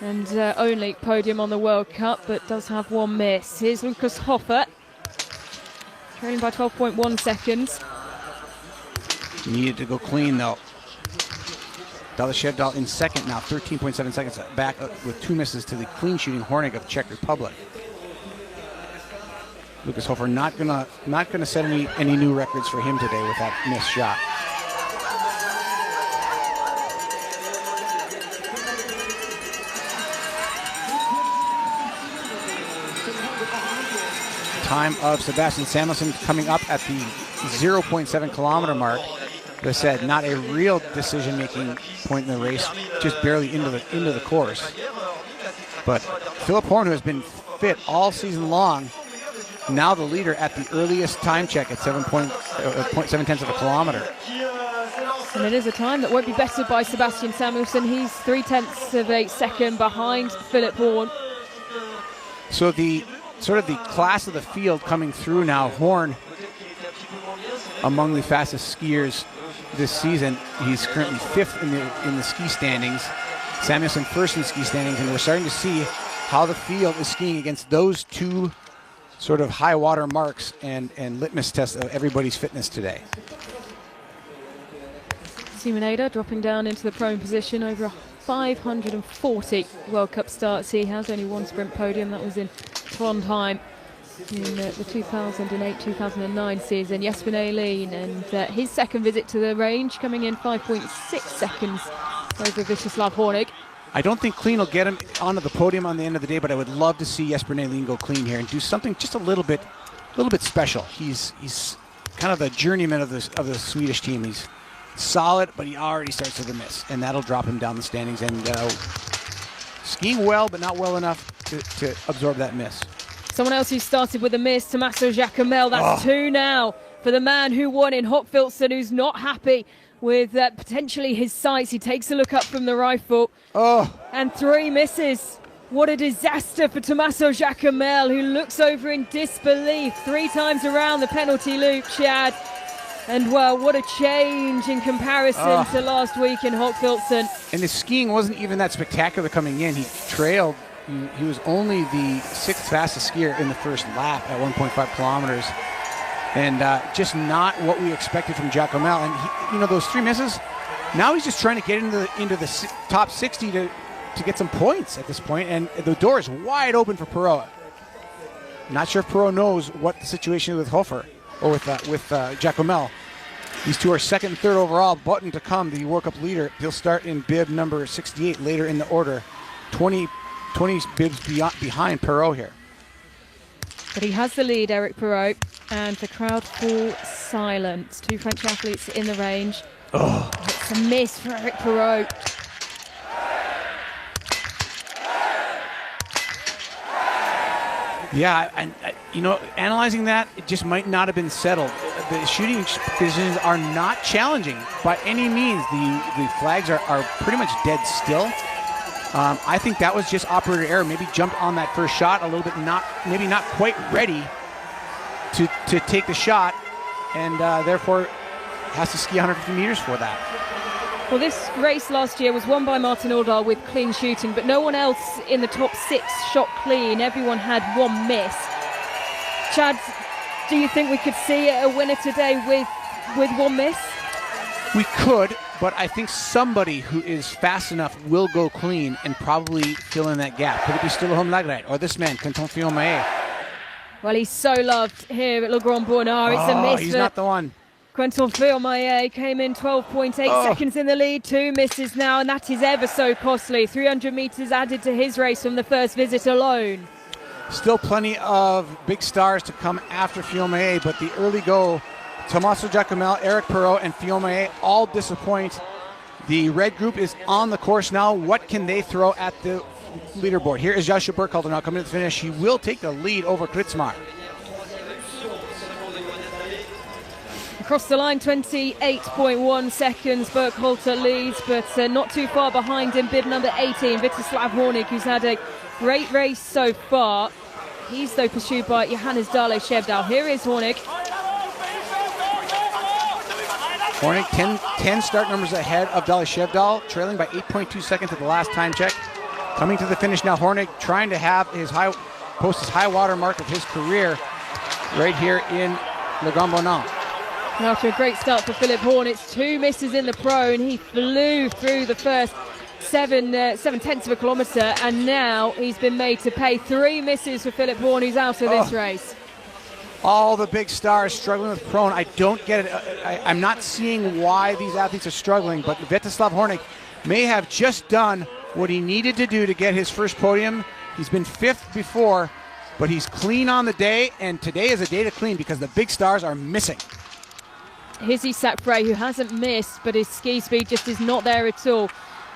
and only podium on the World Cup, but does have 1 miss. Here's Lucas Hofer, trailing by 12.1 seconds. Needed to go clean though. Dalishevdal in second now, 13.7 seconds back with 2 misses to the clean shooting Hornig of Czech Republic. Lucas Hofer not gonna set any new records for him today with that missed shot. Time of Sebastian Samuelsson coming up at the 0.7 kilometer mark. As I said, not a real decision-making point in the race, just barely into the course. But Philip Horn, who has been fit all season long, now the leader at the earliest time check at 7.7 of a kilometer. And it is a time that won't be bettered by Sebastian Samuelsson. He's 0.3 of a second behind Philip Horn. So the sort of the class of the field coming through now, Horn among the fastest skiers this season. He's currently 5th in the ski standings. Samuelsson 1st in the ski standings, and we're starting to see how the field is skiing against those 2 sort of high water marks and litmus tests of everybody's fitness today. Simoneda dropping down into the prone position, over 540 World Cup starts. He has only 1 sprint podium, that was in Trondheim in the 2008-2009 season. Jesper Nylén, and his second visit to the range coming in 5.6 seconds over Vyacheslav Hornig. I don't think clean will get him onto the podium on the end of the day, but I would love to see Jesper Nylén go clean here and do something just a little bit special. He's kind of the journeyman of the Swedish team. He's solid, but he already starts with a miss, and that'll drop him down the standings. And skiing well, but not well enough to absorb that miss. Someone else who started with a miss, Tommaso Giacomel. That's 2 now for the man who won in Hochfilzen, who's not happy with potentially his sights. He takes a look up from the rifle. And 3 misses. What a disaster for Tommaso Giacomel, who looks over in disbelief 3 times around the penalty loop, Chad. And, well, what a change in comparison to last week in Hochfilzen. And his skiing wasn't even that spectacular coming in. He trailed. He was only the 6th fastest skier in the first lap at 1.5 kilometers. And just not what we expected from Giacomel. And, those 3 misses, now he's just trying to get into the top 60 to get some points at this point. And the door is wide open for Perot. Not sure if Perot knows what the situation is with Hofer. Or with Giacomel. These 2 are 2nd and 3rd overall. Button to come, the World Cup leader. He'll start in bib number 68 later in the order. 20 bibs behind Perot here. But he has the lead, Eric Perot, and the crowd fall silent. 2 French athletes in the range. It's a miss for Eric Perot. Yeah, and analyzing that, it just might not have been settled. The shooting decisions are not challenging by any means. The flags are pretty much dead still. I think that was just operator error. Maybe jumped on that first shot a little bit, maybe not quite ready to take the shot, and therefore has to ski 150 meters for that. Well, this race last year was won by Martin Ådahl with clean shooting, but no one else in the top 6 shot clean. Everyone had 1 miss. Chad, do you think we could see a winner today with 1 miss? We could, but I think somebody who is fast enough will go clean and probably fill in that gap. Could it be Stillholm Lagereit or this man, Quentin Fillon-Maillet? Well, he's so loved here at Le Grand Bonnard. It's a miss. He's not the one. Quentin Fillon-Maillet came in 12.8 seconds in the lead, 2 misses now, and that is ever so costly. 300 metres added to his race from the first visit alone. Still plenty of big stars to come after Fillon-Maillet, but the early go, Tommaso Giacomel, Eric Perot, and Fillon-Maillet all disappoint. The red group is on the course now. What can they throw at the leaderboard? Here is Joshua Burkhalter now coming to the finish. He will take the lead over Kritzmar. Across the line, 28.1 seconds. Burkhalter leads, but not too far behind him. Bib number 18, Vítězslav Horník, who's had a great race so far. He's, though, pursued by Johannes Dale Shevdal. Here is Horník. Horník, 10 start numbers ahead of Dale Shevdal, trailing by 8.2 seconds at the last time check. Coming to the finish now, Horník trying to have post his high water mark of his career right here in Le Grand Bonnard. After a great start for Philip Horn, it's 2 misses in the pro, and he flew through the first 7/10 of a kilometre, and now he's been made to pay. 3 misses for Philip Horn, who's out of this race. All the big stars struggling with prone. I don't get it. I'm not seeing why these athletes are struggling, but Vítězslav Horník may have just done what he needed to do to get his first podium. He's been 5th before, but he's clean on the day, and today is a day to clean because the big stars are missing. Here's Isak Frey, who hasn't missed, but his ski speed just is not there at all.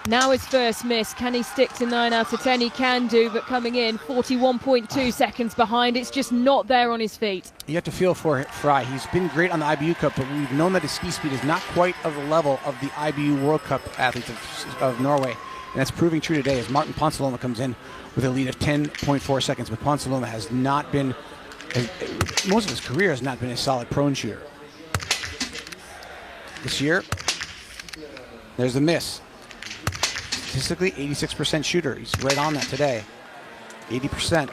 Now his first miss. Can he stick to 9 out of 10? He can do, but coming in 41.2 seconds behind. It's just not there on his feet. You have to feel for Frey. He's been great on the IBU Cup, but we've known that his ski speed is not quite of the level of the IBU World Cup athletes of Norway. And that's proving true today as Martin Ponsiluoma comes in with a lead of 10.4 seconds. But Ponsiluoma has not been, most of his career has not been a solid prone shooter. This year, there's the miss. Statistically, 86% shooter. He's right on that today. 80%.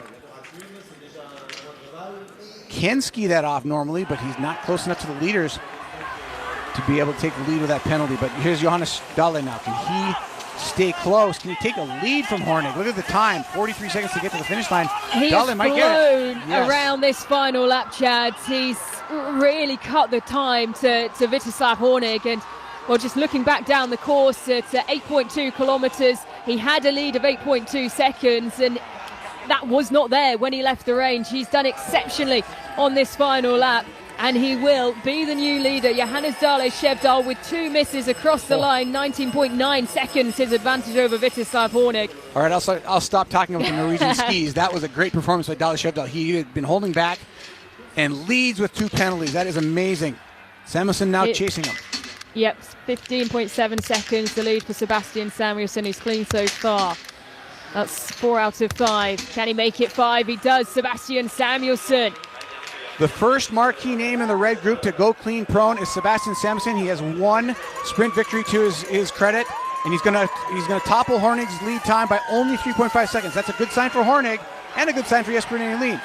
Can ski that off normally, but he's not close enough to the leaders to be able to take the lead with that penalty. But here's Johannes Dale now. Can he stay close? Can he take a lead from Horník? Look at the time, 43 seconds to get to the finish line. He Dale has might get it. flown around this final lap, Chad. He's really cut the time to Vítězslav Horník, and well, just looking back down the course at 8.2 kilometres, he had a lead of 8.2 seconds, and that was not there when he left the range. He's done exceptionally on this final lap. and he will be the new leader. Johannes Dale Shevdal with 2 misses across the line, 19.9 seconds his advantage over Vítězslav Hornig. All right, I'll stop talking about the Norwegian skis. That was a great performance by Dale Shevdal. He had been holding back and leads with 2 penalties. That is amazing. Samuelsson now chasing him. Yep, 15.7 seconds the lead for Sebastian Samuelsson, who's clean so far. That's 4 out of 5. Can he make it 5? He does. Sebastian Samuelsson. The first marquee name in the red group to go clean prone is Sebastian Samuelsson. He has 1 sprint victory to his credit, and he's gonna topple Hornig's lead time by only 3.5 seconds. That's a good sign for Hornig and a good sign for Jesper Nalin.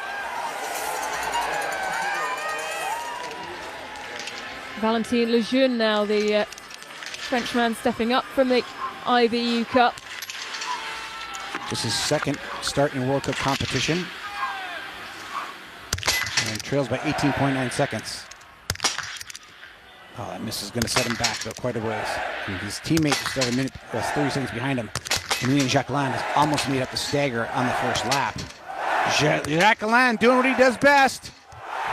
Valentin Lejeune now, the Frenchman stepping up from the IBU Cup. This is second start in World Cup competition. And trails by 18.9 seconds. Oh, that miss is going to set him back though quite a ways. And his teammate is still 30 seconds behind him. Emilien Jacquelin has almost made up the stagger on the first lap. Jacquelin doing what he does best.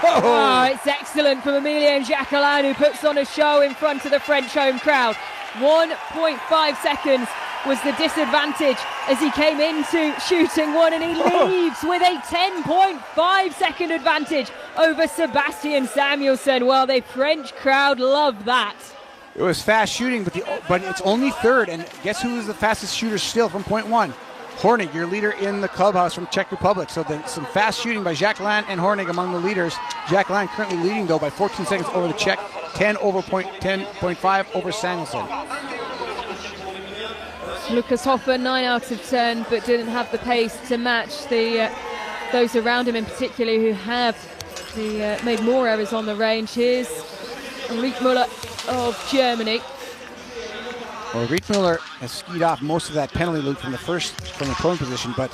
Oh, it's excellent from Emilien Jacquelin, who puts on a show in front of the French home crowd. 1.5 seconds was the disadvantage as he came into shooting 1, and he leaves with a 10.5 second advantage over Sebastian Samuelsson. Well, the French crowd love that. It was fast shooting, but it's only third, and guess who is the fastest shooter still from point 1? Hornig, your leader in the clubhouse from Czech Republic. So some fast shooting by Jacquelin and Hornig among the leaders. Jacquelin currently leading, though, by 14 seconds over the Czech, 10.5 over Samuelsson. Lucas Hoffer, 9 out of 10, but didn't have the pace to match those around him in particular who have made more errors on the range. Here's Riedmüller of Germany. Well, Riedmüller has skied off most of that penalty loop from the prone position, but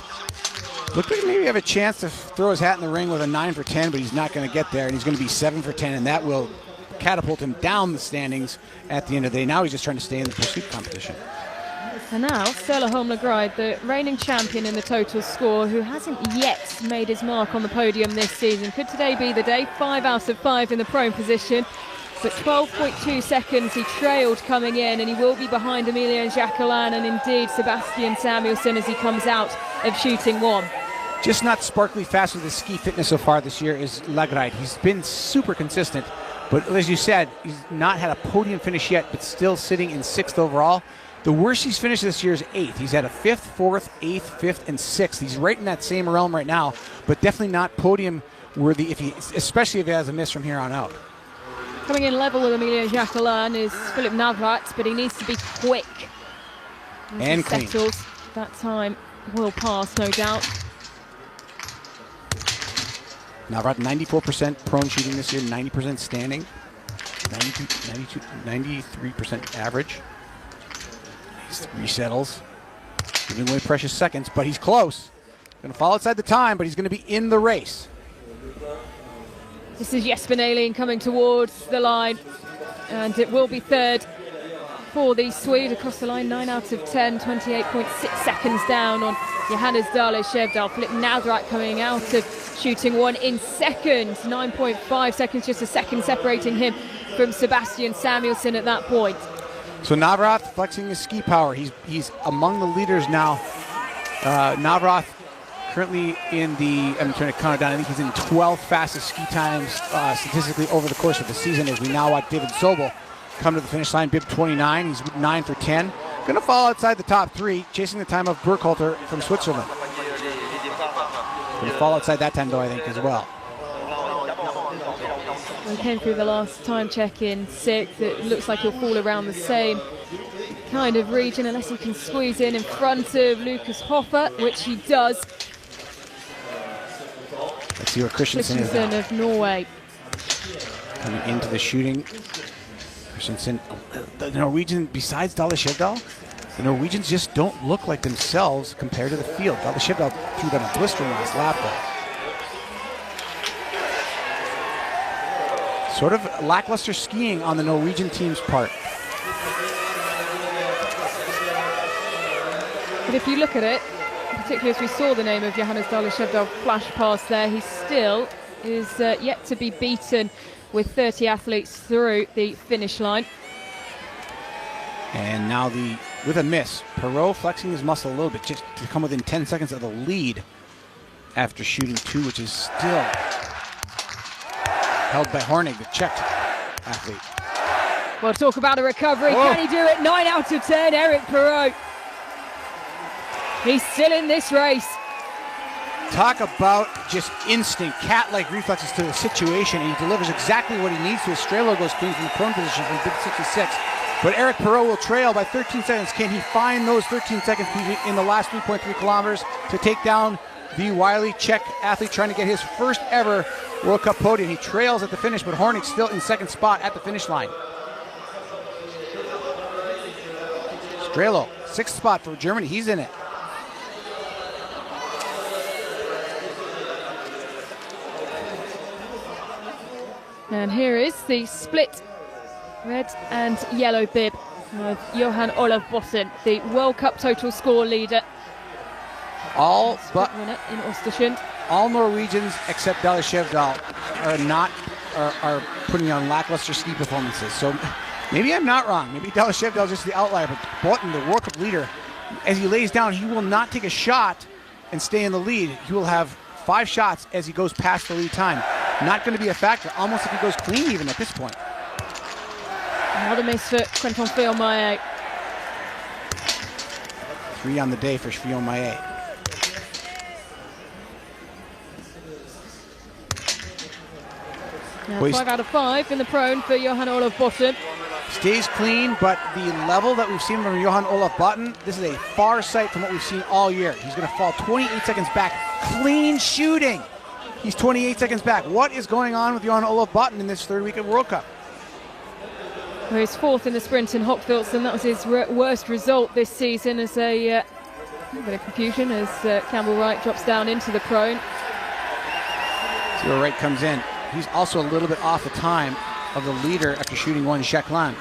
looked like maybe have a chance to throw his hat in the ring with a 9 for 10, but he's not going to get there, and he's going to be 7 for 10, and that will catapult him down the standings at the end of the day. Now he's just trying to stay in the pursuit competition. And now, Stella Holmlegreid, the reigning champion in the total score, who hasn't yet made his mark on the podium this season. Could today be the day? 5 out of 5 in the prone position. But 12.2 seconds he trailed coming in, and he will be behind Emilien Jacquelin and indeed Sebastian Samuelsson as he comes out of shooting 1. Just not sparkly fast with his ski fitness so far this year is Legreid. He's been super consistent, but as you said, he's not had a podium finish yet, but still sitting in 6th overall. The worst he's finished this year is 8th. He's had a 5th, 4th, 8th, 5th, and 6th. He's right in that same realm right now, but definitely not podium worthy, especially if he has a miss from here on out. Coming in level with Emilien Jacquelin is Philip Navrat, but he needs to be quick. And clean. Settles. That time will pass, no doubt. Navrat, 94% prone shooting this year, 90% standing, 93% average. He resettles, giving away precious seconds, but he's close. Going to fall outside the time, but he's going to be in the race. This is Jesper Nalin coming towards the line, and it will be 3rd for the Swede across the line. 9 out of 10, 28.6 seconds down on Johannes Dale Shevdal. Philip Navrat coming out of shooting 1 in 2nd, 9.5 seconds, just a second separating him from Sebastian Samuelsson at that point. So Navrat flexing his ski power. He's among the leaders now. Navrat currently in the, I'm trying to count it down, I think he's in 12th fastest ski times statistically over the course of the season, as we now watch David Sobel come to the finish line, bib 29. He's 9 for 10. Going to fall outside the top 3, chasing the time of Burkhalter from Switzerland. Going to fall outside that time, though, I think, as well. We came through the last time check in 6th. It looks like he'll fall around the same kind of region unless he can squeeze in front of Lucas Hoffer, which he does. Let's see what Christensen is now. of Norway. Coming into the shooting. Christensen, the Norwegian, besides Dale Shevdal, the Norwegians just don't look like themselves compared to the field. Dale Shevdal threw them a blister in his lap though. Sort of lackluster skiing on the Norwegian team's part. But if you look at it, particularly as we saw the name of Johannes Dale Shevdal flash past there, he still is yet to be beaten with 30 athletes through the finish line. And now with a miss, Perot flexing his muscle a little bit just to come within 10 seconds of the lead after shooting 2, which is still held by Hornig, the Czech athlete. Well, talk about a recovery. Whoa. Can he do it? 9 out of 10, Eric Perot. He's still in this race. Talk about just instinct, cat-like reflexes to the situation, and he delivers exactly what he needs to. Strelo goes clean from the prone position from bib 66. But Eric Perot will trail by 13 seconds. Can he find those 13 seconds in the last 3.3 kilometers to take down the wily Czech athlete trying to get his first ever World Cup podium? He trails at the finish, but Hornig's still in second spot at the finish line. Strelo, 6th spot for Germany. He's in it. And here is the split red and yellow bib of Johan Olav Botten, the World Cup total score leader. All but winner in Östersund. all Norwegians except Dalle Skjevdal are putting on lackluster ski performances. So maybe I'm not wrong. Maybe Dalle Skjevdal is just the outlier, but Botten, the World Cup leader, as he lays down, he will not take a shot and stay in the lead. He will have 5 shots as he goes past the lead time. Not going to be a factor, almost if he goes clean even at this point. Another miss for Quentin Fillon-Maillet. 3 on the day for Fillon-Maillet. Now Well, 5 out of 5 in the prone for Johan Olav Botten. Stays clean, but the level that we've seen from Johan Olav Botten, this is a far sight from what we've seen all year. He's going to fall 28 seconds back. Clean shooting. He's 28 seconds back. What is going on with Johan Olav Botten in this third week of World Cup? Well, he's 4th in the sprint in Hochfilzen. That was his worst result this season, as a bit of confusion as Campbell Wright drops down into the prone. See where Wright comes in. He's also a little bit off the time of the leader after shooting 1, Jacqueline,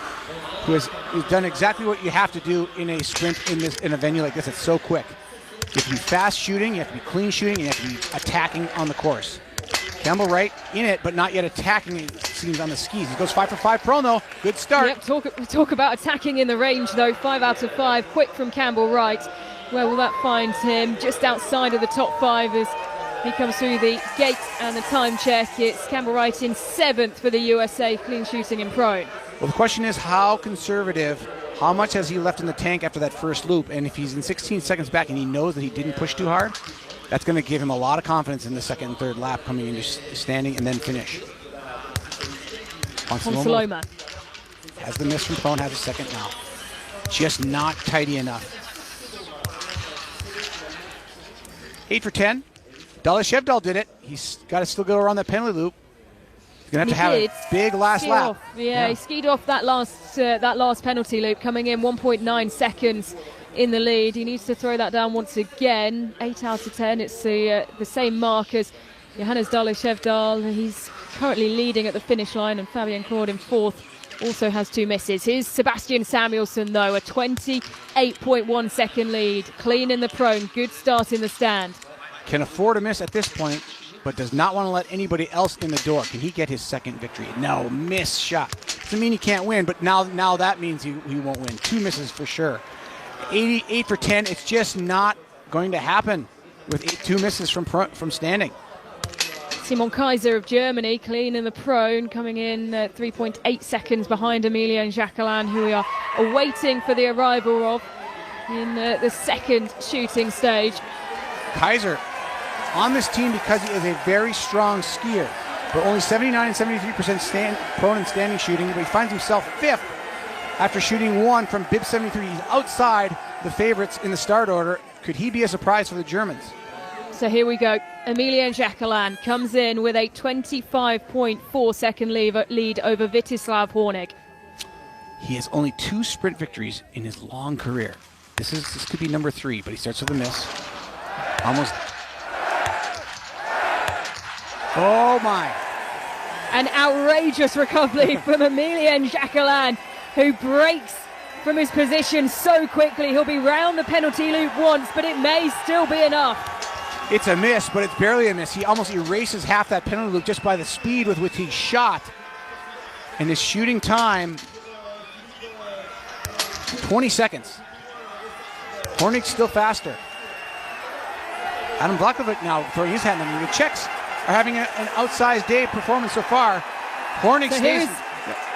who's done exactly what you have to do in a sprint in a venue like this. It's so quick. You have to be fast shooting, you have to be clean shooting, and you have to be attacking on the course. Campbell Wright in it, but not yet attacking, it seems, on the skis. He goes 5 for 5 prone, though. Good start. Yep, talk about attacking in the range, though. 5 out of 5, quick from Campbell Wright. Where will that find him? Just outside of the top 5 as he comes through the gate and the time check. It's Campbell Wright in 7th for the USA, clean shooting in prone. Well, the question is how conservative, how much has he left in the tank after that first loop? And if he's in 16 seconds back and he knows that he didn't push too hard, that's going to give him a lot of confidence in the second and third lap coming into standing and then finish. Ponsaloma has the miss from Phone, has a second now. Just not tidy enough. 8 for 10. Dalle Skjevdal did it. He's got to still go around that penalty loop. He's going to have to have a big last lap. Yeah, he skied off that last penalty loop, coming in 1.9 seconds in the lead. He needs to throw that down once again. 8 out of 10. It's the same mark as Johannes Dalle Skjevdal. He's currently leading at the finish line, and Fabian Claude in 4th also has 2 misses. Here's Sebastian Samuelsson, though, a 28.1 second lead. Clean in the prone. Good start in the stand. Can afford a miss at this point, but does not want to let anybody else in the door. Can he get his second victory? No, miss shot. Doesn't mean he can't win, but now that means he won't win. 2 misses for sure. 88 for 10. It's just not going to happen with 2 misses from standing. Simon Kaiser of Germany, clean in the prone, coming in 3.8 seconds behind Emilien Jacqueline, who we are awaiting for the arrival of in the second shooting stage. Kaiser on this team because he is a very strong skier, but only 79 and 73% prone and standing shooting, but he finds himself 5th after shooting 1 from bib 73. He's outside the favorites in the start order. Could he be a surprise for the Germans? So here we go. Emilien Jacqueline comes in with a 25.4 second lead over Vítězslav Hornig. He has only 2 sprint victories in his long career. This could be number 3, but he starts with a miss. Almost. Oh my. An outrageous recovery from Emilien Jacqueline, who breaks from his position so quickly. He'll be round the penalty loop once, but it may still be enough. It's a miss, but it's barely a miss. He almost erases half that penalty loop just by the speed with which he shot. And his shooting time, 20 seconds. Hornig's still faster. Adam Vlakovic now throwing his hat in the ring. The Czechs are having an outsized day performance so far. Hornig stays.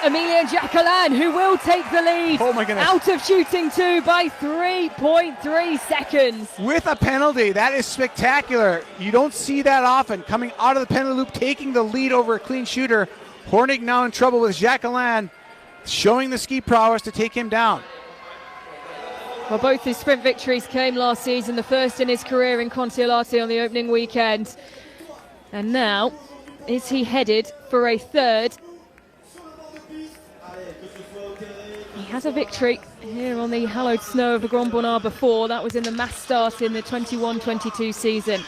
Emilien Jacquelin, who will take the lead. Oh my goodness. Out of shooting 2 by 3.3 seconds. With a penalty. That is spectacular. You don't see that often. Coming out of the penalty loop, taking the lead over a clean shooter. Hornig now in trouble with Jacquelin showing the ski prowess to take him down. Well, both his sprint victories came last season, the first in his career in Kontiolahti on the opening weekend. And now, is he headed for a third? He has a victory here on the hallowed snow of the Grand Bonnard before. That was in the mass start in the 21-22 season.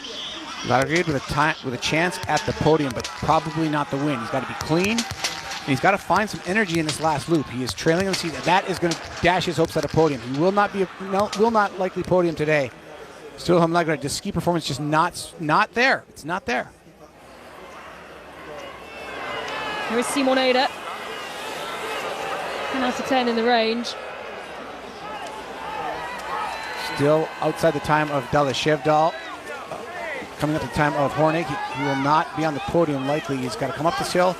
Lagergade with a chance at the podium, but probably not the win. He's got to be clean, and he's got to find some energy in this last loop. He is trailing on the season. That is going to dash his hopes at a podium. He will not likely podium today. Sturlam Lagergade, the ski performance just not there. It's not there. Here is Simon Eder. 10 out of 10 in the range. Still outside the time of Dalashevdal. Coming up the time of Hornig. He will not be on the podium likely. He's got to come up this hill,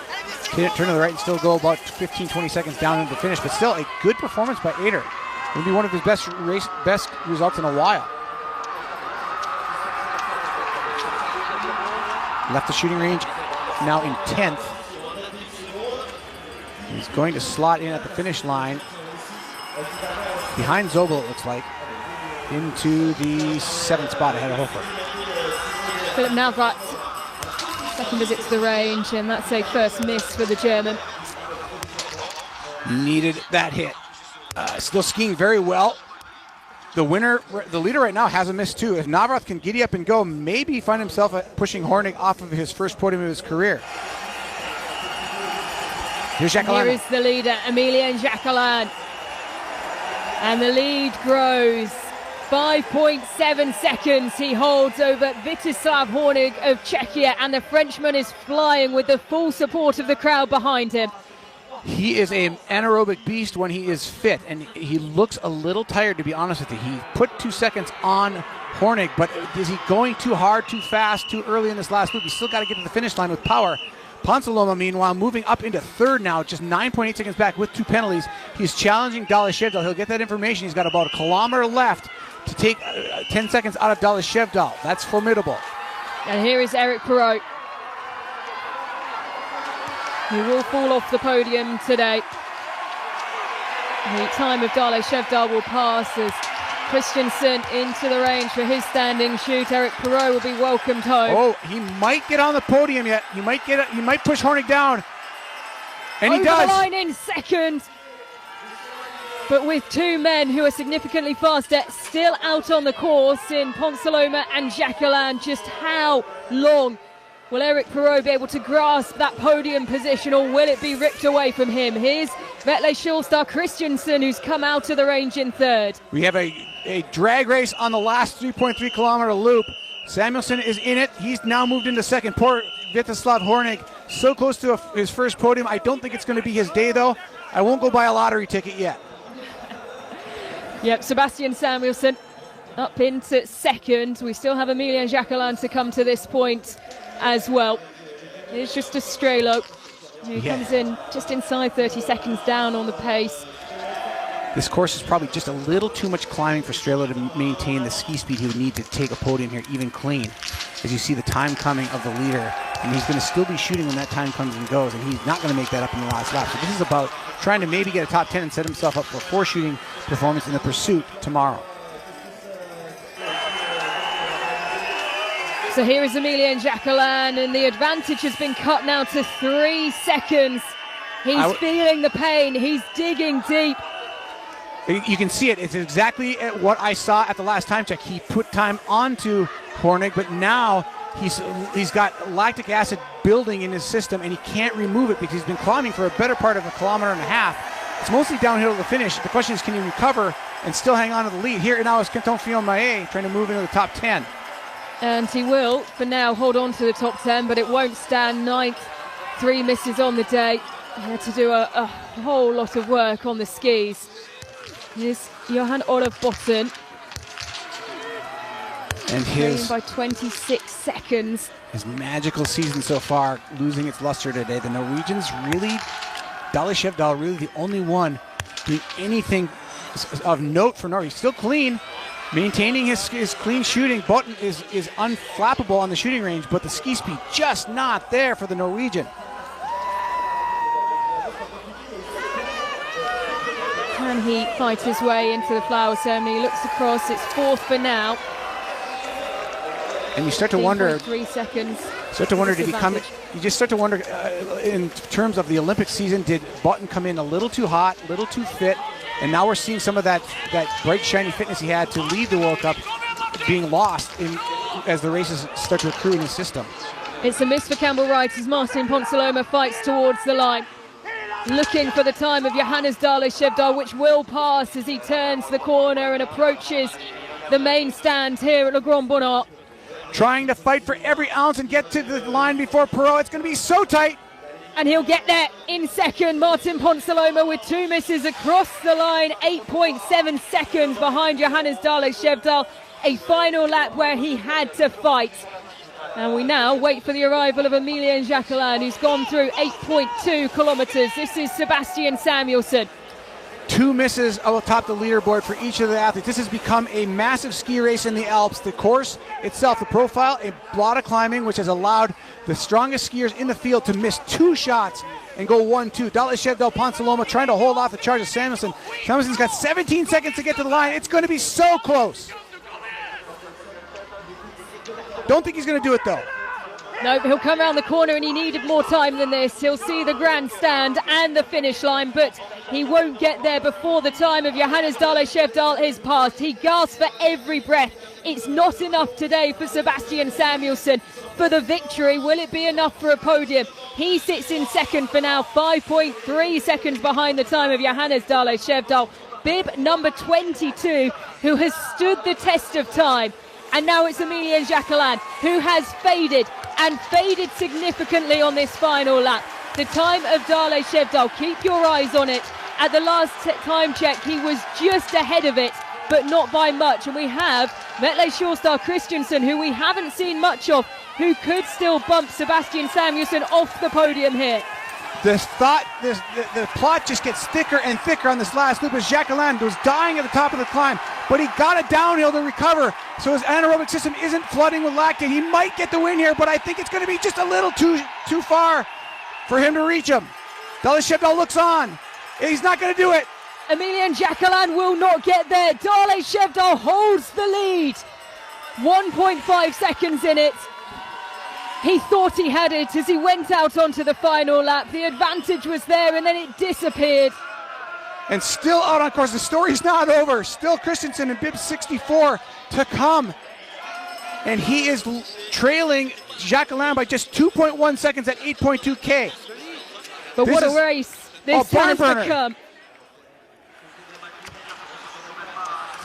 turn to the right, and still go about 15-20 seconds down into the finish. But still a good performance by Eder. It'll be one of his best results in a while. Left the shooting range, now in 10th. He's going to slot in at the finish line behind Zobel, it looks like, into the 7th spot ahead of Hofer. Philip Navrat, second visit to the range, and that's a first miss for the German. Needed that hit. Still skiing very well. The leader right now has a miss too. If Navrat can giddy up and go, maybe find himself pushing Hornig off of his first podium of his career. Here's Jacquelin. Here is the leader, Emilien Jacquelin. And the lead grows. 5.7 seconds he holds over Vítězslav Hornig of Czechia, and the Frenchman is flying with the full support of the crowd behind him. He is an anaerobic beast when he is fit, and he looks a little tired, to be honest with you. He put 2 seconds on Hornig, but is he going too hard, too fast, too early in this last loop? He's still got to get to the finish line with power. Ponsaloma, meanwhile, moving up into third now, just 9.8 seconds back with 2 penalties. He's challenging Dalashevdal. He'll get that information. He's got about a kilometer left to take 10 seconds out of Dalashevdal. That's formidable. And here is Eric Perrault. He will fall off the podium today. The time of Dalashevdal will pass as Christensen into the range for his standing shoot. Eric Perrault will be welcomed home. Oh, he might get on the podium yet. He might push Hornig down. And he does. Over the line in second. But with 2 men who are significantly faster still out on the course in Ponsaloma and Jacquelin, just how long will Eric Perrault be able to grasp that podium position, or will it be ripped away from him? Here's Vetle Skjolstad Christensen, who's come out of the range in third. We have a drag race on the last 3.3 kilometer loop. Samuelson is in it. He's now moved into second. Poor Vítězslav Hornig, so close to his first podium. I don't think it's going to be his day, though. I won't go buy a lottery ticket yet. Yep, Sebastian Samuelson up into second. We still have Emilien Jacquelin to come to this point as well. It's just Estrela who comes in just inside 30 seconds down on the pace. This course is probably just a little too much climbing for Strela to maintain the ski speed he would need to take a podium here, even clean. As you see the time coming of the leader, and he's going to still be shooting when that time comes and goes, and he's not going to make that up in the last lap. So this is about trying to maybe get a top 10 and set himself up for a 4 shooting performance in the pursuit tomorrow. So here is Emilien Jacquelin, and the advantage has been cut now to 3 seconds. He's feeling the pain. He's digging deep. You can see it. It's exactly what I saw at the last time check. He put time onto Hornig, but now he's got lactic acid building in his system, and he can't remove it because he's been climbing for a better part of 1.5 kilometers. It's mostly downhill to the finish. The question is, can he recover and still hang on to the lead? Here now is Quentin Fillon-Maillet trying to move into the top 10. And he will, for now, hold on to the top 10, but it won't stand. 9th, 3 misses on the day. had to do a whole lot of work on the skis. Here's Johan Olav Botten. And trailing by 26 seconds. His magical season so far, losing its luster today. The Norwegians really, Dale Skjevdal really the only one doing anything of note for Norway. He's still clean, maintaining his clean shooting. Botten is unflappable on the shooting range, but the ski speed just not there for the Norwegian. Can he fight his way into the flower ceremony? He looks across, it's fourth for now. And you start to wonder. 3 seconds. Start to wonder, did he come? You just start to wonder, in terms of the Olympic season, did Botten come in a little too hot, a little too fit, and now we're seeing some of that bright, shiny fitness he had to lead the World Cup being lost as the races start to accrue in his system. It's a miss for Campbell Wright as Martin Ponsaloma fights towards the line. Looking for the time of Johannes Dale Skjevdal, which will pass as he turns the corner and approaches the main stand here at Le Grand Bonnat. Trying to fight for every ounce and get to the line before Perot. It's going to be so tight. And he'll get there in second. Martin Ponsaloma with 2 misses across the line. 8.7 seconds behind Johannes Dale Skjevdal. A final lap where he had to fight. And we now wait for the arrival of Emilien Jacquelin, who's gone through 8.2 kilometers. This is Sebastian Samuelsson. 2 misses atop the leaderboard for each of the athletes. This has become a massive ski race in the Alps. The course itself, the profile, a lot of climbing, which has allowed the strongest skiers in the field to miss 2 shots and go 1-2. Dale Skjevdal, Ponsaloma trying to hold off the charge of Samuelsson. Samuelsson's got 17 seconds to get to the line. It's going to be so close. Don't think he's going to do it, though. No, he'll come around the corner, and he needed more time than this. He'll see the grandstand and the finish line, but he won't get there before the time of Johannes Dale Skjevdal is passed. He gasps for every breath. It's not enough today for Sebastian Samuelsson for the victory. Will it be enough for a podium? He sits in second for now, 5.3 seconds behind the time of Johannes Dale Skjevdal. Bib number 22, who has stood the test of time. And now it's Emilien Jacquelin, who has faded, and faded significantly on this final lap. The time of Dale Skjevdal, keep your eyes on it. At the last time check, he was just ahead of it, but not by much. And we have Vetle Sjåstad Christensen, who we haven't seen much of, who could still bump Sebastian Samuelsson off the podium here. The plot just gets thicker and thicker on this last loop as Jacquelin was dying at the top of the climb, but he got it downhill to recover, so his anaerobic system isn't flooding with lactate. He might get the win here, but I think it's going to be just a little too far for him to reach him. Dale Skjevdal looks on. He's not going to do it. Emilien Jacquelin will not get there. Dale Skjevdal holds the lead. 1.5 seconds in it. He thought he had it as he went out onto the final lap. The advantage was there, and then it disappeared. And still out on course. The story's not over. Still Christensen and Bib 64 to come. And he is trailing Jacquelin by just 2.1 seconds at 8.2K. But what a race this has become.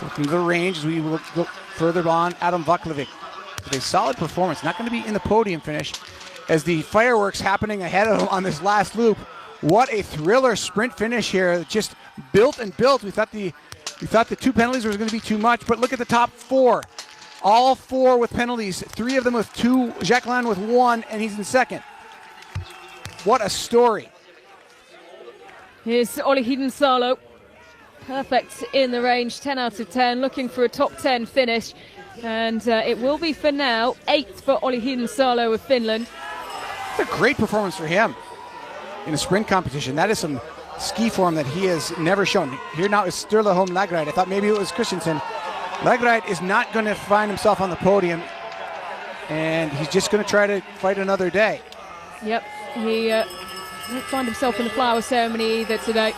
Looking at the range as we look further on, Adam Vuklevic with a solid performance. Not going to be in the podium finish as the fireworks happening ahead of him on this last loop. What a thriller sprint finish here. Just built and built. We thought the 2 penalties was going to be too much, but look at the top 4. All 4 with penalties. 3 of them with 2. Jacquelin with 1, and he's in second. What a story. Here's Olli Hiddensalo. Perfect in the range, 10 out of 10, looking for a top 10 finish. And it will be for now 8th for Olli Hiddensalo of Finland. It's a great performance for him in a sprint competition. That is some ski form that he has never shown. Here now is Sturla Holm Lagride. I thought maybe it was Christensen. Lagride is not going to find himself on the podium, and he's just going to try to fight another day. Yep, he won't find himself in the flower ceremony either today.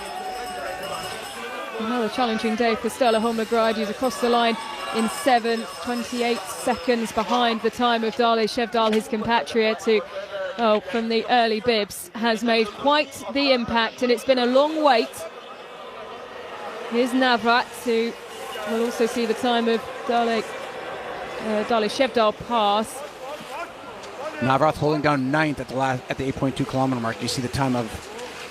Another challenging day for Sturla Holm Lagride. He's across the line in 7th, 28 seconds behind the time of Dale Skjevdal, his compatriot, who, from the early bibs, has made quite the impact, and it's been a long wait. Here's Navrat, who will also see the time of Dale Skjevdal pass. Navrat holding down 9th at the 8.2 kilometer mark. You see the time of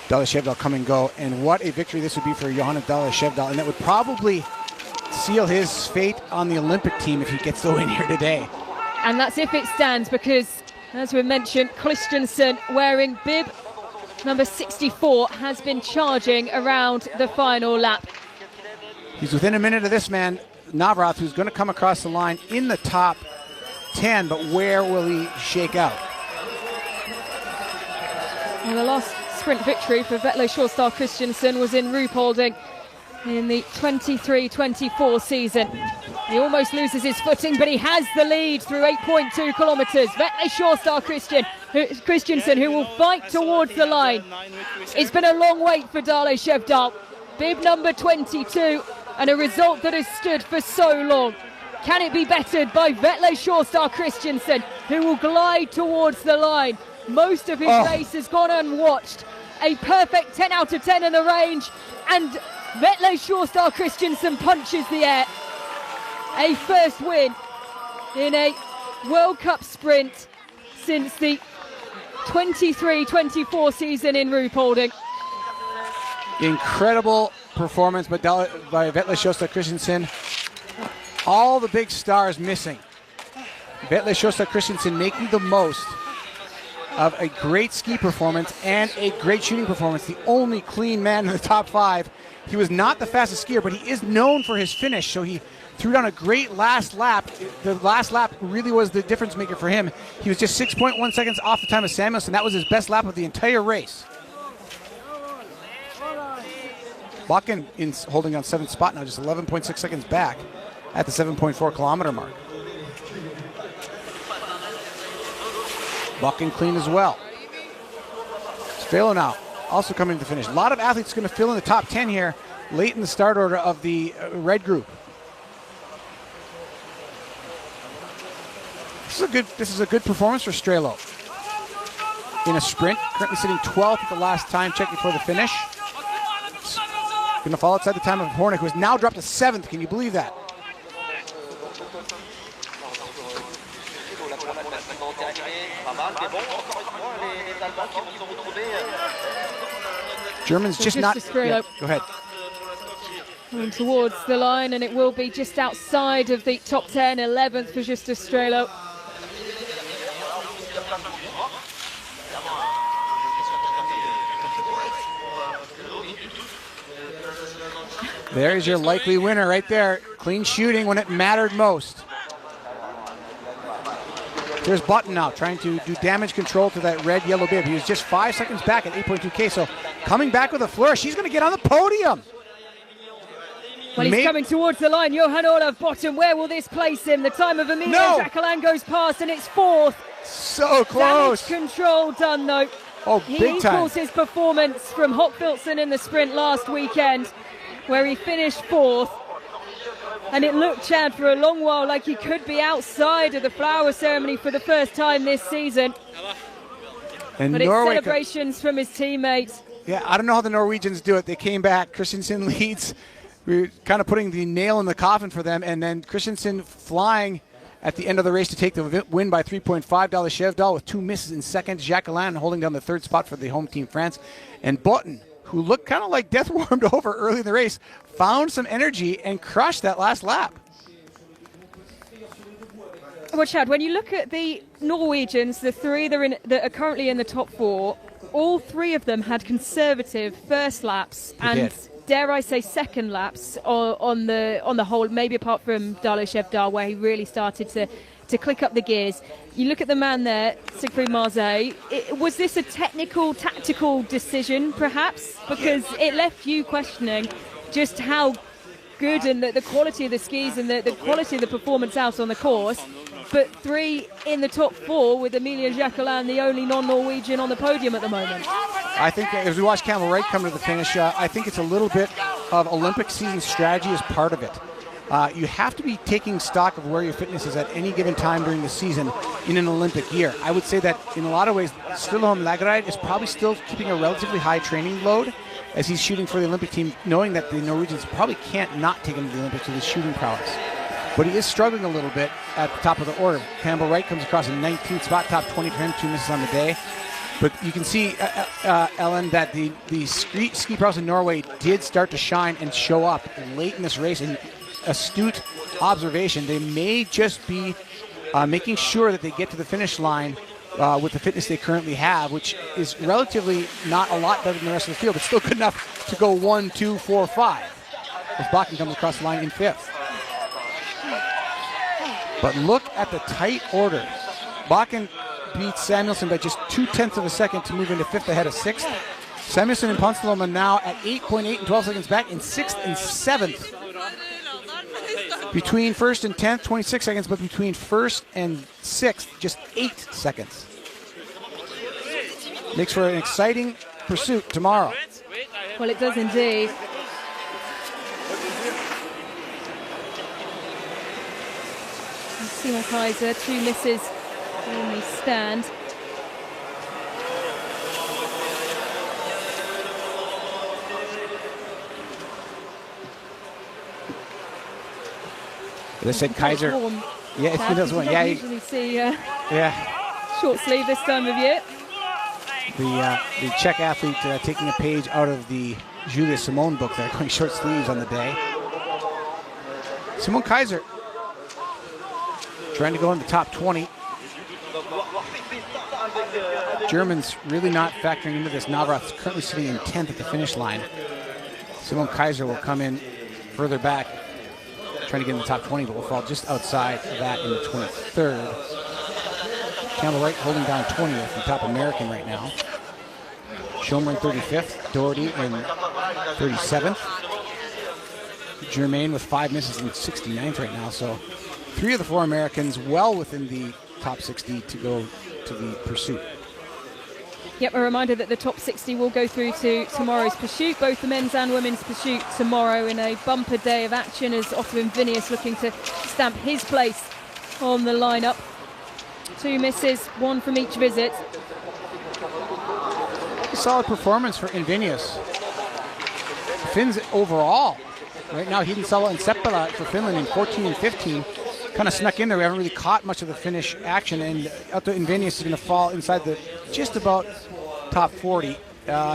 Dalia Shevdal come and go. And what a victory this would be for Johanna Dalia Shevdal. And that would probably seal his fate on the Olympic team if he gets the win here today. And that's if it stands, because, as we mentioned, Christensen, wearing bib number 64, has been charging around the final lap. He's within a minute of this man, Navrath, who's going to come across the line in the top 10, but where will he shake out? Well, the last sprint victory for Vetle Shortstar Christensen was in Ruhpolding in the 23-24 season. He almost loses his footing, but he has the lead through 8.2 kilometres. Vetle Shortstar Christensen, who will fight towards the line. It's been a long wait for Dalia Shevdal. Bib number 22, and a result that has stood for so long. Can it be bettered by Vetle Shortstar Christensen, who will glide towards the line? Most of his race has gone unwatched. A perfect 10 out of 10 in the range, and Vetle Shortstar Christensen punches the air. A first win in a World Cup sprint since the 23-24 season in Ruhpolding. Incredible performance by Vetle Shortstar Christensen. All the big stars missing. Vetle Shortstar Christensen making the most of a great ski performance and a great shooting performance. The only clean man in the top 5. He was not the fastest skier, but he is known for his finish, so he threw down a great last lap. The last lap really was the difference maker for him. He was just 6.1 seconds off the time of Samuelson. That was his best lap of the entire race. Bakken holding on 7th spot now, just 11.6 seconds back at the 7.4 kilometer mark. Bakken clean as well. Strelo now also coming to the finish. A lot of athletes going to fill in the top 10 here late in the start order of the red group. This is a good performance for Strelo in a sprint. Currently sitting 12th at the last time check before the finish. Going to fall outside the time of Hornick, who has now dropped to 7th. Can you believe that? Germans just not. Yeah, go ahead. And towards the line, and it will be just outside of the top 10, 11th for Justus Strelo. There's your likely winner right there. Clean shooting when it mattered most. There's Button now trying to do damage control to that red-yellow bib. He was just 5 seconds back at 8.2K, so coming back with a flourish. He's going to get on the podium. Well, he's coming towards the line. Johan Olav Bottom, where will this place him? The time of Emilia Jacqueline goes past, and it's 4th. So close. Damage control done, though. Oh, big time. He equals his performance from Hochfilzen in the sprint last weekend, where he finished 4th. And it looked, Chad, for a long while like he could be outside of the flower ceremony for the first time this season. And but Norway, it's celebrations from his teammates. Yeah, I don't know how the Norwegians do it. They came back. Christensen leads. We're kind of putting the nail in the coffin for them. And then Christensen flying at the end of the race to take the win by 3.5. Dalia Shevdal with 2 misses in second. Jacqueline holding down the 3rd spot for the home team France. And Button, who looked kind of like death warmed over early in the race, found some energy and crushed that last lap. Well, Chad, when you look at the Norwegians, the 3 that are currently in the top 4, all 3 of them had conservative first laps and, dare I say, second laps on the whole, maybe apart from Dalia Shevdal, where he really started to click up the gears. You look at the man there, Siegfried Marseille. Was this a technical, tactical decision, perhaps? Because it left you questioning just how good and the quality of the skis and the quality of the performance out on the course. But 3 in the top 4 with Emilia Jacqueline, the only non-Norwegian on the podium at the moment. I think as we watch Campbell Wright come to the finish, I think it's a little bit of Olympic season strategy as part of it. You have to be taking stock of where your fitness is at any given time during the season in an Olympic year. I would say that in a lot of ways, Strilholm Lagerreid is probably still keeping a relatively high training load as he's shooting for the Olympic team, knowing that the Norwegians probably can't not take him to the Olympics with his shooting prowess. But he is struggling a little bit at the top of the order. Campbell Wright comes across in 19th spot, top 20 for him, 2 misses on the day. But you can see, Ellen, that the ski pros in Norway did start to shine and show up late in this race. And astute observation, they may just be making sure that they get to the finish line with the fitness they currently have, which is relatively not a lot better than the rest of the field, but still good enough to go 1, 2, 4, 5. As Bakken comes across the line in 5th. But look at the tight order. Bakken beats Samuelson by just 0.2 of a second to move into 5th ahead of 6th. Samuelson and Ponsiloma now at 8.8 and 12 seconds back in 6th and 7th. Between 1st and 10th, 26 seconds, but between 1st and 6th, just 8 seconds. Makes for an exciting pursuit tomorrow. Well, it does indeed. Simon Kaiser, 2 misses in the stand. They said Kaiser. Yeah, it's been one. Yeah, usually see short sleeve this time of year. The Czech athlete taking a page out of the Julia Simone book there, going short sleeves on the day. Simone Kaiser trying to go in the top 20. Germans really not factoring into this. Navrath's currently sitting in 10th at the finish line. Simone Kaiser will come in further back, trying to get in the top 20, but will fall just outside of that in the 23rd. Campbell Wright holding down 20th, the top American right now. Schomer in 35th, Doherty in 37th. Germain with 5 misses in 69th right now, so 3 of the 4 Americans well within the top 60 to go to the pursuit. Yep, a reminder that the top 60 will go through to tomorrow's pursuit, both the men's and women's pursuit tomorrow in a bumper day of action as Ottavin Vinius looking to stamp his place on the lineup. 2 misses, 1 from each visit. A solid performance for Invinius. Finns overall, right now Hiddensalo and Seppälä for Finland in 14 and 15. Kind of snuck in there. We haven't really caught much of the Finnish action, and Otto Invinius is going to fall inside the just about top 40.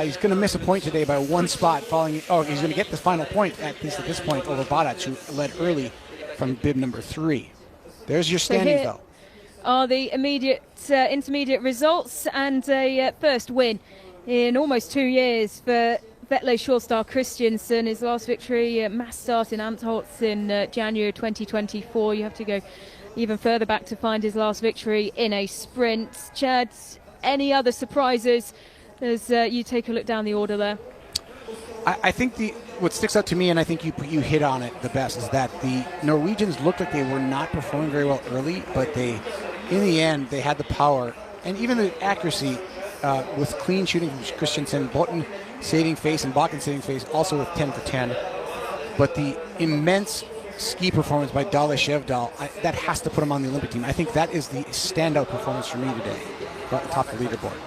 He's going to miss a point today by 1 spot, falling. Oh, he's going to get the final point at least at this point over Badac, who led early from bib number 3. There's your standings, though. Are the immediate intermediate results and a first win in almost 2 years for Vetle Shortstar Christiansen. His last victory, mass start in Antholz in January 2024. You have to go even further back to find his last victory in a sprint. Chad, any other surprises as you take a look down the order there? I think what sticks out to me, and I think you hit on it the best, is that the Norwegians looked like they were not performing very well early, but in the end, they had the power and even the accuracy with clean shooting from Christiansen, Botten saving face and Bakken saving face, also with 10 for 10. But the immense ski performance by Dale Shevdal, that has to put him on the Olympic team. I think that is the standout performance for me today, top of the leaderboard.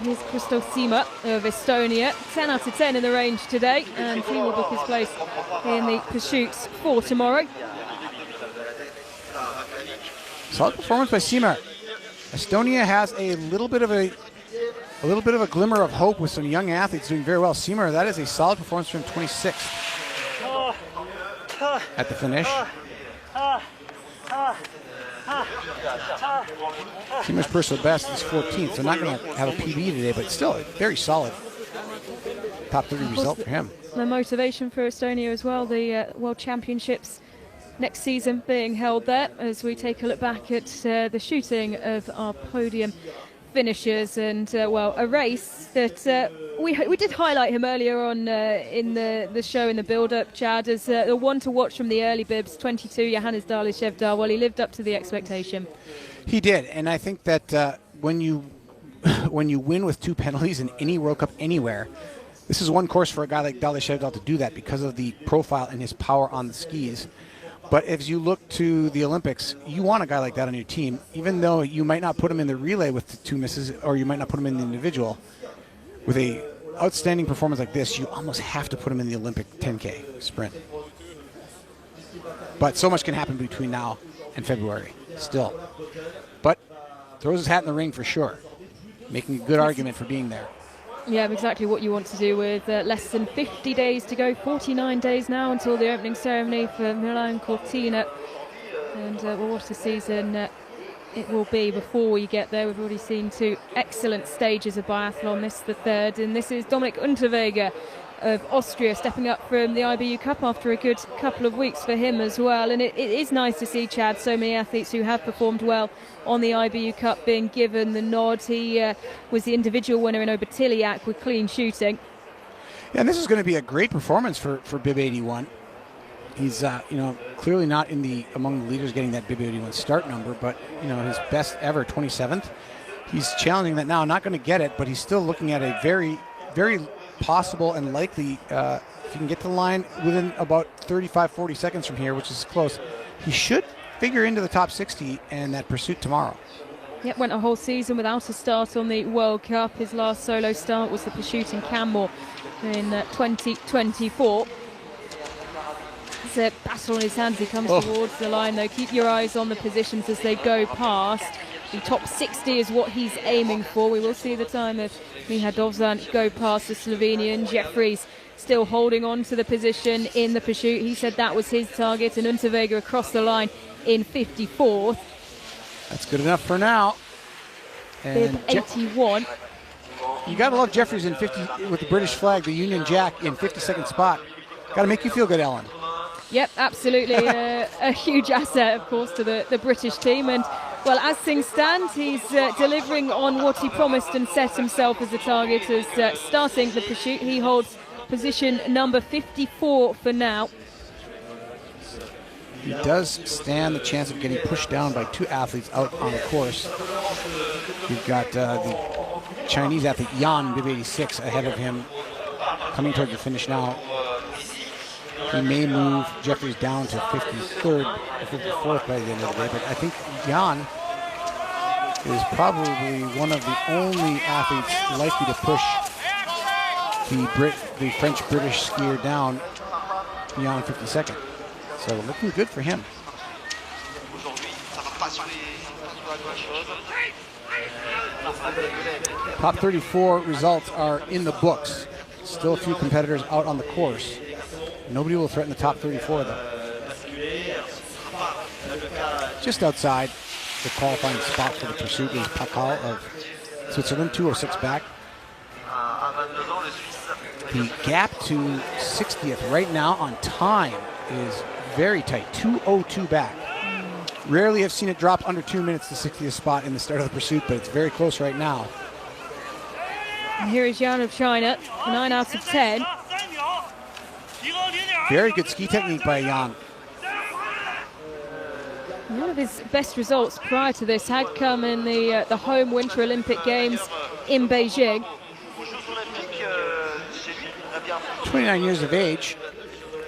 Here's Kristo Sima of Estonia, 10 out of 10 in the range today, and he will book his place in the pursuits for tomorrow. Solid performance by Sima. Estonia has a little bit of a glimmer of hope with some young athletes doing very well. Seymour, that is a solid performance from 26th at the finish. Seymour's personal best is 14th, so not going to have a PB today, but still a very solid top 30 result for him. The motivation for Estonia as well, the World Championships next season being held there, as we take a look back at the shooting of our podium finishers, and well, a race that we did highlight him earlier on in the show, in the build-up, Chad, as the one to watch from the early bibs. 22, Johannes Dale Shevdal. Well, he lived up to the expectation. He did, and I think that when you win with 2 penalties in any World Cup anywhere, this is one course for a guy like Dale Shevdal to do that because of the profile and his power on the skis. But as you look to the Olympics, you want a guy like that on your team, even though you might not put him in the relay with the 2 misses, or you might not put him in the individual. With a outstanding performance like this, you almost have to put him in the Olympic 10K sprint. But so much can happen between now and February still. But throws his hat in the ring for sure, making a good argument for being there. Yeah, exactly what you want to do with less than 50 days to go, 49 days now until the opening ceremony for Milan Cortina. And what a season it will be before we get there. We've already seen 2 excellent stages of biathlon. This is the third, and this is Dominik Unterweger of Austria stepping up from the IBU Cup after a good couple of weeks for him as well. And it is nice to see, Chad, so many athletes who have performed well on the IBU Cup being given the nod. He was the individual winner in Obertiliac with clean shooting. Yeah, and this is going to be a great performance for Bib 81. He's clearly not among the leaders getting that Bib 81 start number, but his best ever, 27th. He's challenging that now, not going to get it, but he's still looking at a very, very possible and likely, if he can get to the line within about 35-40 seconds from here, which is close, he should figure into the top 60 and that pursuit tomorrow. Yep, went a whole season without a start on the World Cup. His last solo start was the pursuit in Canmore in 2024. It's a battle in his hands. He comes towards the line, though. Keep your eyes on the positions as they go past. The top 60 is what he's aiming for. We will see the time of Mihadovzan go past the Slovenian. Jeffries still holding on to the position in the pursuit. He said that was his target, and Unterweger across the line in 54th. That's good enough for now. And 81. You got to love Jeffries in 50 with the British flag, the Union Jack in 52nd spot. Got to make you feel good, Ellen. Yep, absolutely. A huge asset, of course, to the British team. And, well, as things stand, he's delivering on what he promised and set himself as a target as starting the pursuit. He holds position number 54 for now. He does stand the chance of getting pushed down by 2 athletes out on the course. You've got the Chinese athlete Yan, Bib 86, ahead of him, coming toward the finish now. He may move Jeffries down to 53rd or 54th by the end of the day, but I think Yan is probably one of the only athletes likely to push the French-British skier down beyond 52nd. So looking good for him. Top 34 results are in the books. Still a few competitors out on the course. Nobody will threaten the top 34 though. Just outside the qualifying spot for the pursuit is Pakal of Switzerland, 206 back. The gap to 60th right now on time is very tight, 2:02 back. Rarely have seen it drop under 2 minutes to 60th spot in the start of the pursuit, but it's very close right now. And here is Yan of China, 9 out of 10. Very good ski technique by Yan. One of his best results prior to this had come in the home Winter Olympic Games in Beijing. 29 years of age,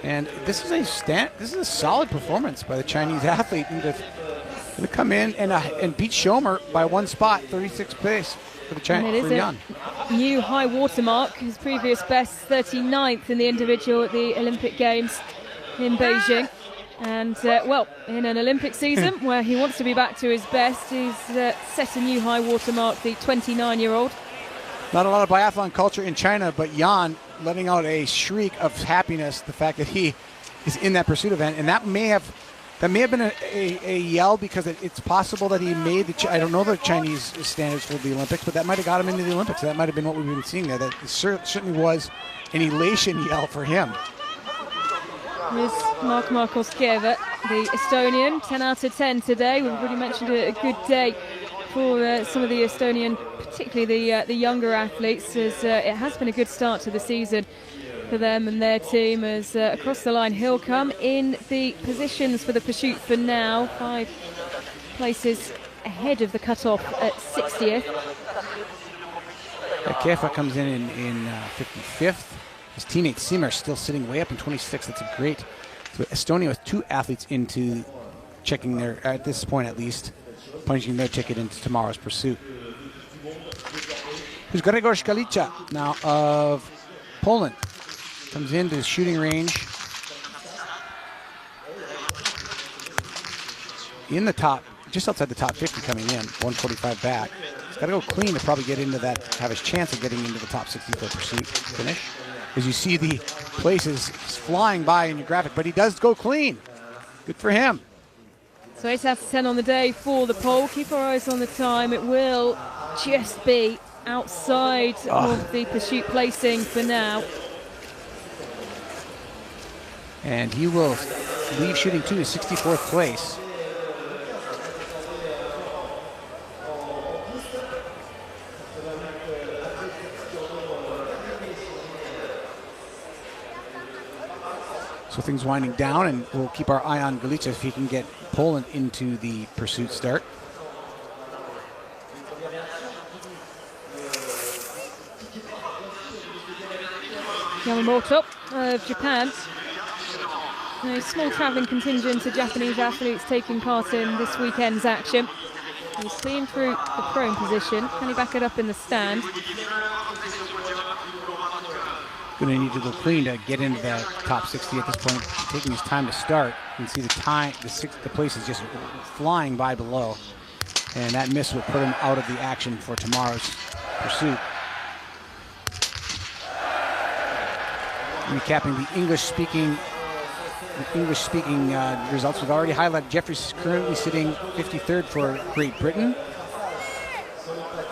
and this is a solid performance by the Chinese athlete. And to come in and beat Schomer by 1 spot, 36th place for the Chinese. And it is a new high watermark. His previous best, 39th in the individual at the Olympic Games in Beijing. And, well, in an Olympic season where he wants to be back to his best, he's set a new high watermark, the 29-year-old. Not a lot of biathlon culture in China, but Yan letting out a shriek of happiness, the fact that he is in that pursuit event. And that may have been a yell, because it's possible that he made I don't know the Chinese standards for the Olympics, but that might have got him into the Olympics. That might have been what we've been seeing there. That certainly was an elation yell for him. Here's Mark Markoskieva, the Estonian, 10 out of 10 today. We've already mentioned a good day for some of the Estonian, particularly the younger athletes, as it has been a good start to the season for them and their team, as across the line he'll come in the positions for the pursuit for now. 5 places ahead of the cutoff at 60th. Kefa comes in 55th. His teammate Simmer still sitting way up in 26th. That's a great. So Estonia with 2 athletes into checking their, at this point at least, punching their ticket into tomorrow's pursuit. Who's Gregor Skalica now of Poland. Comes into the shooting range in the top just outside the top 50 coming in, 145 back. He's got to go clean to probably get into that, have his chance of getting into the top 60 for pursuit finish. As you see the places flying by in your graphic, but he does go clean. Good for him. So 8 out of 10 on the day for the pole. Keep our eyes on the time. It will just be outside of the pursuit placing for now. And he will leave shooting 2 to 64th place. So things winding down, and we'll keep our eye on Galicia if he can get Poland into the pursuit start. Yamamoto of Japan. A small travelling contingent of Japanese athletes taking part in this weekend's action. He's clean through the prone position. Can he back it up in the stand? Going to need to go clean to get into the top 60 at this point. Taking his time to start. You can see the time, the place is just flying by below. And that miss would put him out of the action for tomorrow's pursuit. Recapping the English-speaking results, we've already highlighted Jeffries currently sitting 53rd for Great Britain.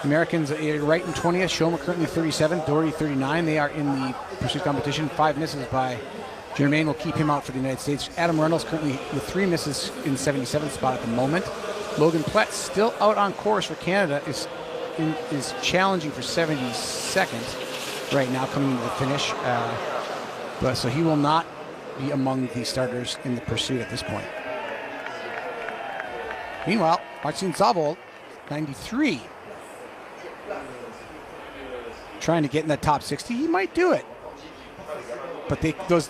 Americans right in 20th. Shoma currently 37, Doherty 39. They are in the pursuit competition. 5 misses by Germain will keep him out for the United States. Adam Reynolds currently with 3 misses in 77th spot at the moment. Logan Plett still out on course for Canada, is challenging for 72nd right now coming into the finish. But so he will not be among the starters in the pursuit at this point. Meanwhile, Marcin Zawol, 93. Trying to get in that top 60. He might do it. But those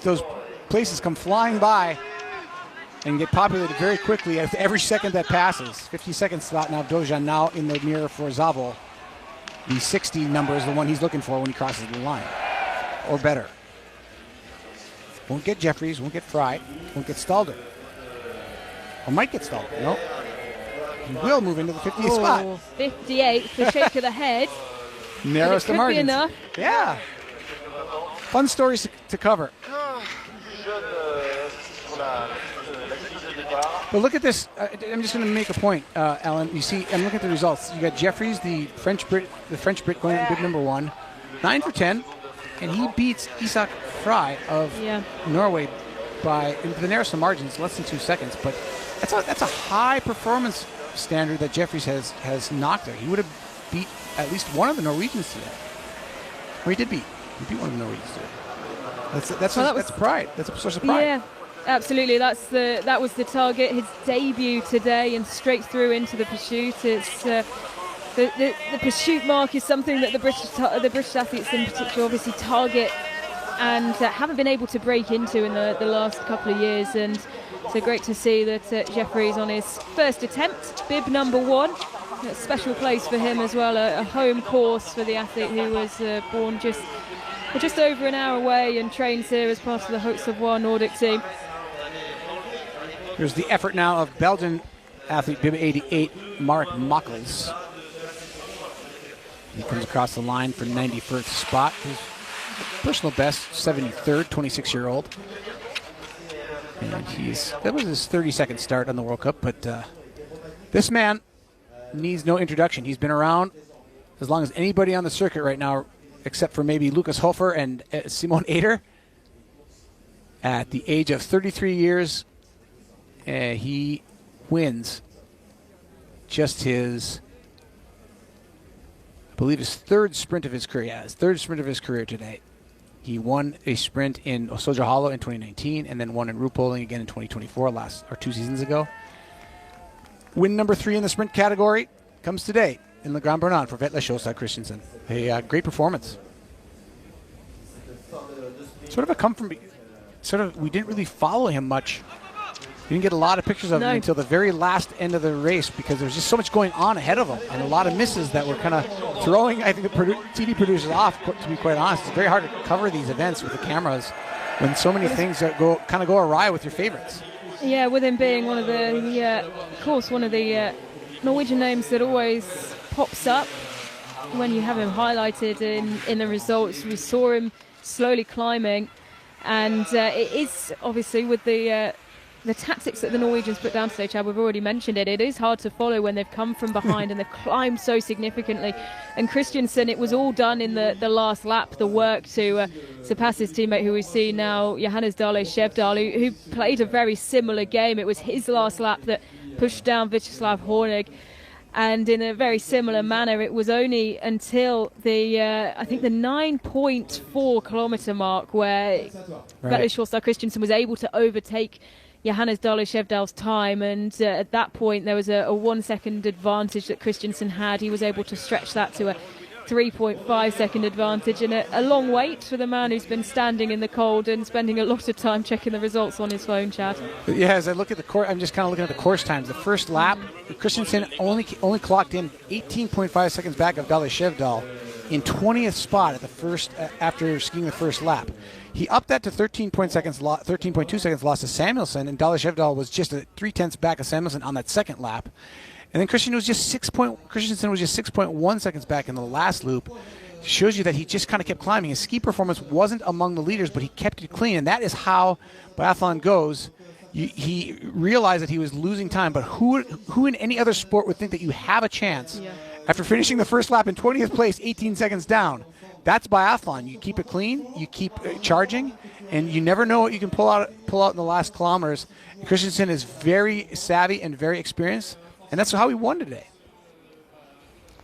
places come flying by and get populated very quickly at every second that passes. 50-second slot now, Dojan now in the mirror for Zawol. The 60 number is the one he's looking for when he crosses the line. Or better. Won't get Jeffries, won't get Fry, won't get Stalder. Or might get Stalder, no. He will move into the 50th spot. 58, the shake of the head. Narrows the margins. Enough. Yeah. Fun stories to cover. But look at this. I'm just going to make a point, Alan. You see, I'm looking at the results. You got Jeffries, the French Brit going bib number 1, 9 for 10, and he beats Isak Fry of Norway by in the narrowest of margins, less than 2 seconds. But that's a high performance standard that Jeffries has knocked there. He would have beat at least one of the Norwegians today. Or he beat one of the Norwegians today. That's pride. That's a source of pride. Yeah, absolutely. That was the target. His debut today and straight through into the pursuit. It's the pursuit mark is something that the British athletes in particular obviously target and haven't been able to break into in the last couple of years. And so great to see that Jeffries on his first attempt, bib number 1. A special place for him as well, a home course for the athlete who was born just over an hour away and trains here as part of the Haute Savoie Nordic team. Here's the effort now of Belgian athlete bib 88, Mark Mockels. He comes across the line for 91st spot. His personal best, 73rd, 26-year-old. And that was his 32nd start on the World Cup, but this man needs no introduction. He's been around as long as anybody on the circuit right now, except for maybe Lucas Hofer and Simon Eder. At the age of 33 years, he wins just his, I believe, his third sprint of his career. Yeah, his third sprint of his career today. He won a sprint in Soldier Hollow in 2019 and then won in Ruhpolding again in 2024, 2 seasons ago. Win number 3 in the sprint category comes today in Le Grand Bernard for Vetle Sjostad Christensen. A great performance. Sort of a come from, we didn't really follow him much. We didn't get a lot of pictures of him until the very last end of the race because there was just so much going on ahead of him and a lot of misses that were kind of throwing, I think, the TV producers off, to be quite honest. It's very hard to cover these events with the cameras when so many things that go awry with your favorites. Yeah, with him being one of the, of course, one of the Norwegian names that always pops up when you have him highlighted in the results. We saw him slowly climbing, and it is obviously with the tactics that the Norwegians put down today, Chad, we've already mentioned it. It is hard to follow when they've come from behind and they've climbed so significantly. And Christiansen, it was all done in the last lap, the work to surpass his teammate who we see now, Johannes Dale Skjevdal, who played a very similar game. It was his last lap that pushed down Vyacheslav Hornig. And in a very similar manner, it was only until I think the 9.4 kilometre mark where Vetle Sjåstad Christiansen was able to overtake Johannes Dale Skjevdal's time, and at that point there was a 1 second advantage that Christiansen had. He was able to stretch that to a 3.5 second advantage, and a long wait for the man who's been standing in the cold and spending a lot of time checking the results on his phone, Chad. Yeah, as I look at the course, I'm just kind of looking at the course times. The first lap, Christiansen only clocked in 18.5 seconds back of Dale Skjevdal in 20th spot at the first after skiing the first lap. He upped that to 13.2 seconds lost to Samuelson, and Dale Skjevdal was just 0.3 back of Samuelson on that second lap. And then Christiansen was just 6.1 seconds back in the last loop. Shows you that he just kind of kept climbing. His ski performance wasn't among the leaders, but he kept it clean, and that is how biathlon goes. He realized that he was losing time, but who in any other sport would think that you have a chance after finishing the first lap in 20th place, 18 seconds down? That's biathlon. You keep it clean, you keep charging, and you never know what you can pull out in the last kilometers. Christiansen is very savvy and very experienced, and that's how he won today.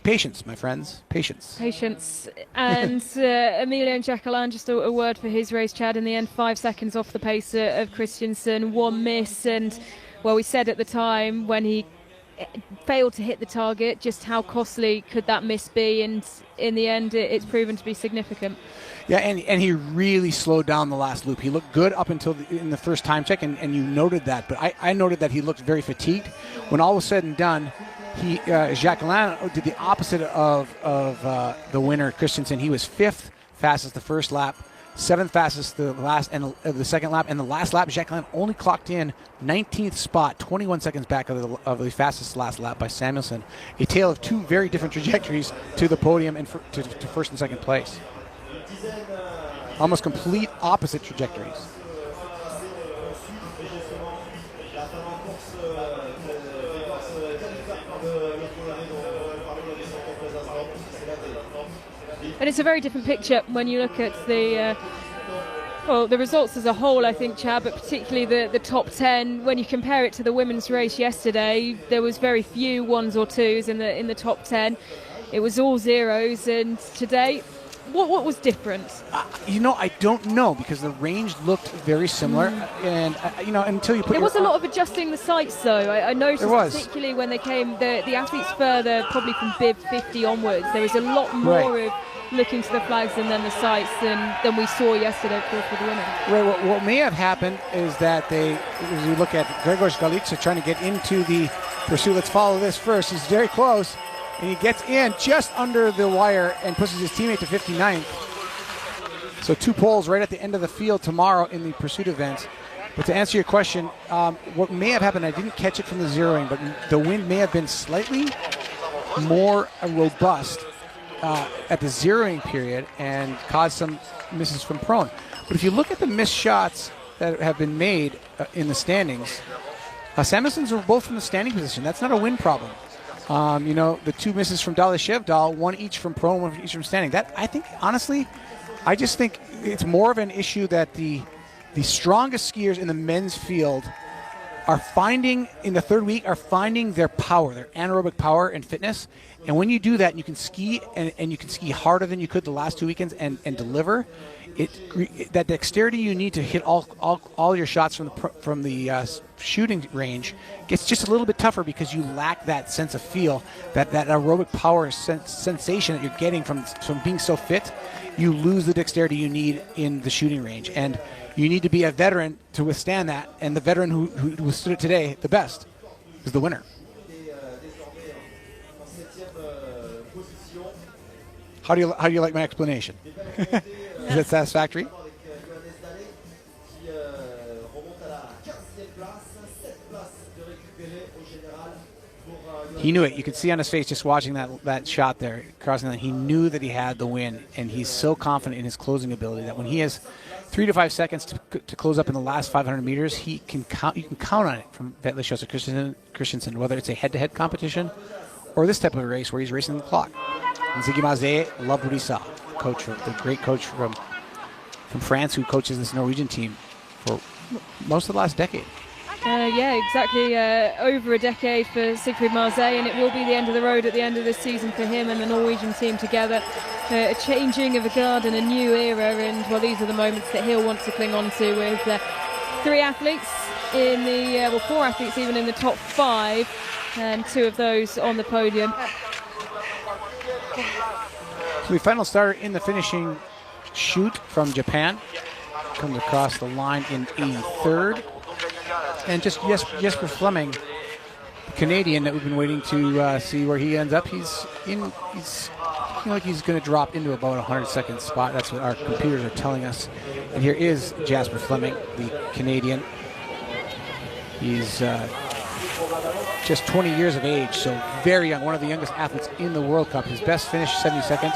Patience, my friends. Patience. Patience. And Emilien Jacquelin, just a word for his race, Chad. In the end, 5 seconds off the pace of Christiansen, one miss. And, well, we said at the time when he failed to hit the target, just how costly could that miss be, and in the end it's proven to be significant. Yeah, and he really slowed down the last loop. He looked good up until in the first time check, and you noted that, but I noted that he looked very fatigued. When all was said and done, Jacquelin did the opposite of the winner, Christiansen. He was 5th fastest the first lap, 7th fastest the second lap, and the last lap Jacquelin only clocked in 19th spot, 21 seconds back of the fastest last lap by Samuelson. A tale of two very different trajectories to the podium and to first and second place. Almost complete opposite trajectories. And it's a very different picture when you look at the results as a whole, I think, Chad, but particularly the top 10. When you compare it to the women's race yesterday, there was very few ones or twos in the top 10. It was all zeros, and today, what was different? I don't know, because the range looked very similar, and until you put. There was a lot of adjusting the sights, though. I noticed, particularly when they came, the athletes further, probably from bib 50 onwards, there was a lot more of looking to the flags and then the sights than we saw yesterday, of course, with the winner. Right. What may have happened is that as you look at Grzegorz Galica trying to get into the pursuit. Let's follow this first. He's very close, and he gets in just under the wire and pushes his teammate to 59th. So 2 poles right at the end of the field tomorrow in the pursuit event. But to answer your question, what may have happened, I didn't catch it from the zeroing, but the wind may have been slightly more robust at the zeroing period and caused some misses from prone. But if you look at the missed shots that have been made in the standings, Samuelson's were both from the standing position. That's not a win problem. The 2 misses from Dale Skjevdal, 1 each from prone, 1 each from standing. That, I think, honestly, I just think it's more of an issue that the strongest skiers in the men's field are finding, in the third week, their power, their anaerobic power and fitness. And when you do that, you can ski and you can ski harder than you could the last 2 weekends and deliver. That dexterity you need to hit all your shots from the shooting range gets just a little bit tougher because you lack that sense of feel, that aerobic power sensation that you're getting from being so fit. You lose the dexterity you need in the shooting range, and you need to be a veteran to withstand that. And the veteran who withstood it today the best is the winner. How do you like my explanation? Is that satisfactory? He knew it. You could see on his face just watching that shot there, crossing that. He knew that he had the win, and he's so confident in his closing ability that when he has 3 to 5 seconds to close up in the last 500 meters, he can count. You can count on it from Vetley Christensen, whether it's a head-to-head competition or this type of race where he's racing the clock. And Ziggy Mazet loved what he saw. The great coach from France who coaches this Norwegian team for most of the last decade. Yeah, exactly. Over a decade for Sigfrid Marze, and it will be the end of the road at the end of this season for him and the Norwegian team together. A changing of the guard and a new era, and well, these are the moments that he'll want to cling on to with 3 athletes in the, 4 athletes even in the top 5, and 2 of those on the podium. So the final starter in the finishing chute from Japan comes across the line in 83rd. And just Jesper Fleming, the Canadian that we've been waiting to see where he ends up. He's looking like he's going to drop into about 102nd spot. That's what our computers are telling us. And here is Jasper Fleming, the Canadian. He's just 20 years of age, so very young. One of the youngest athletes in the World Cup. His best finish, 72nd.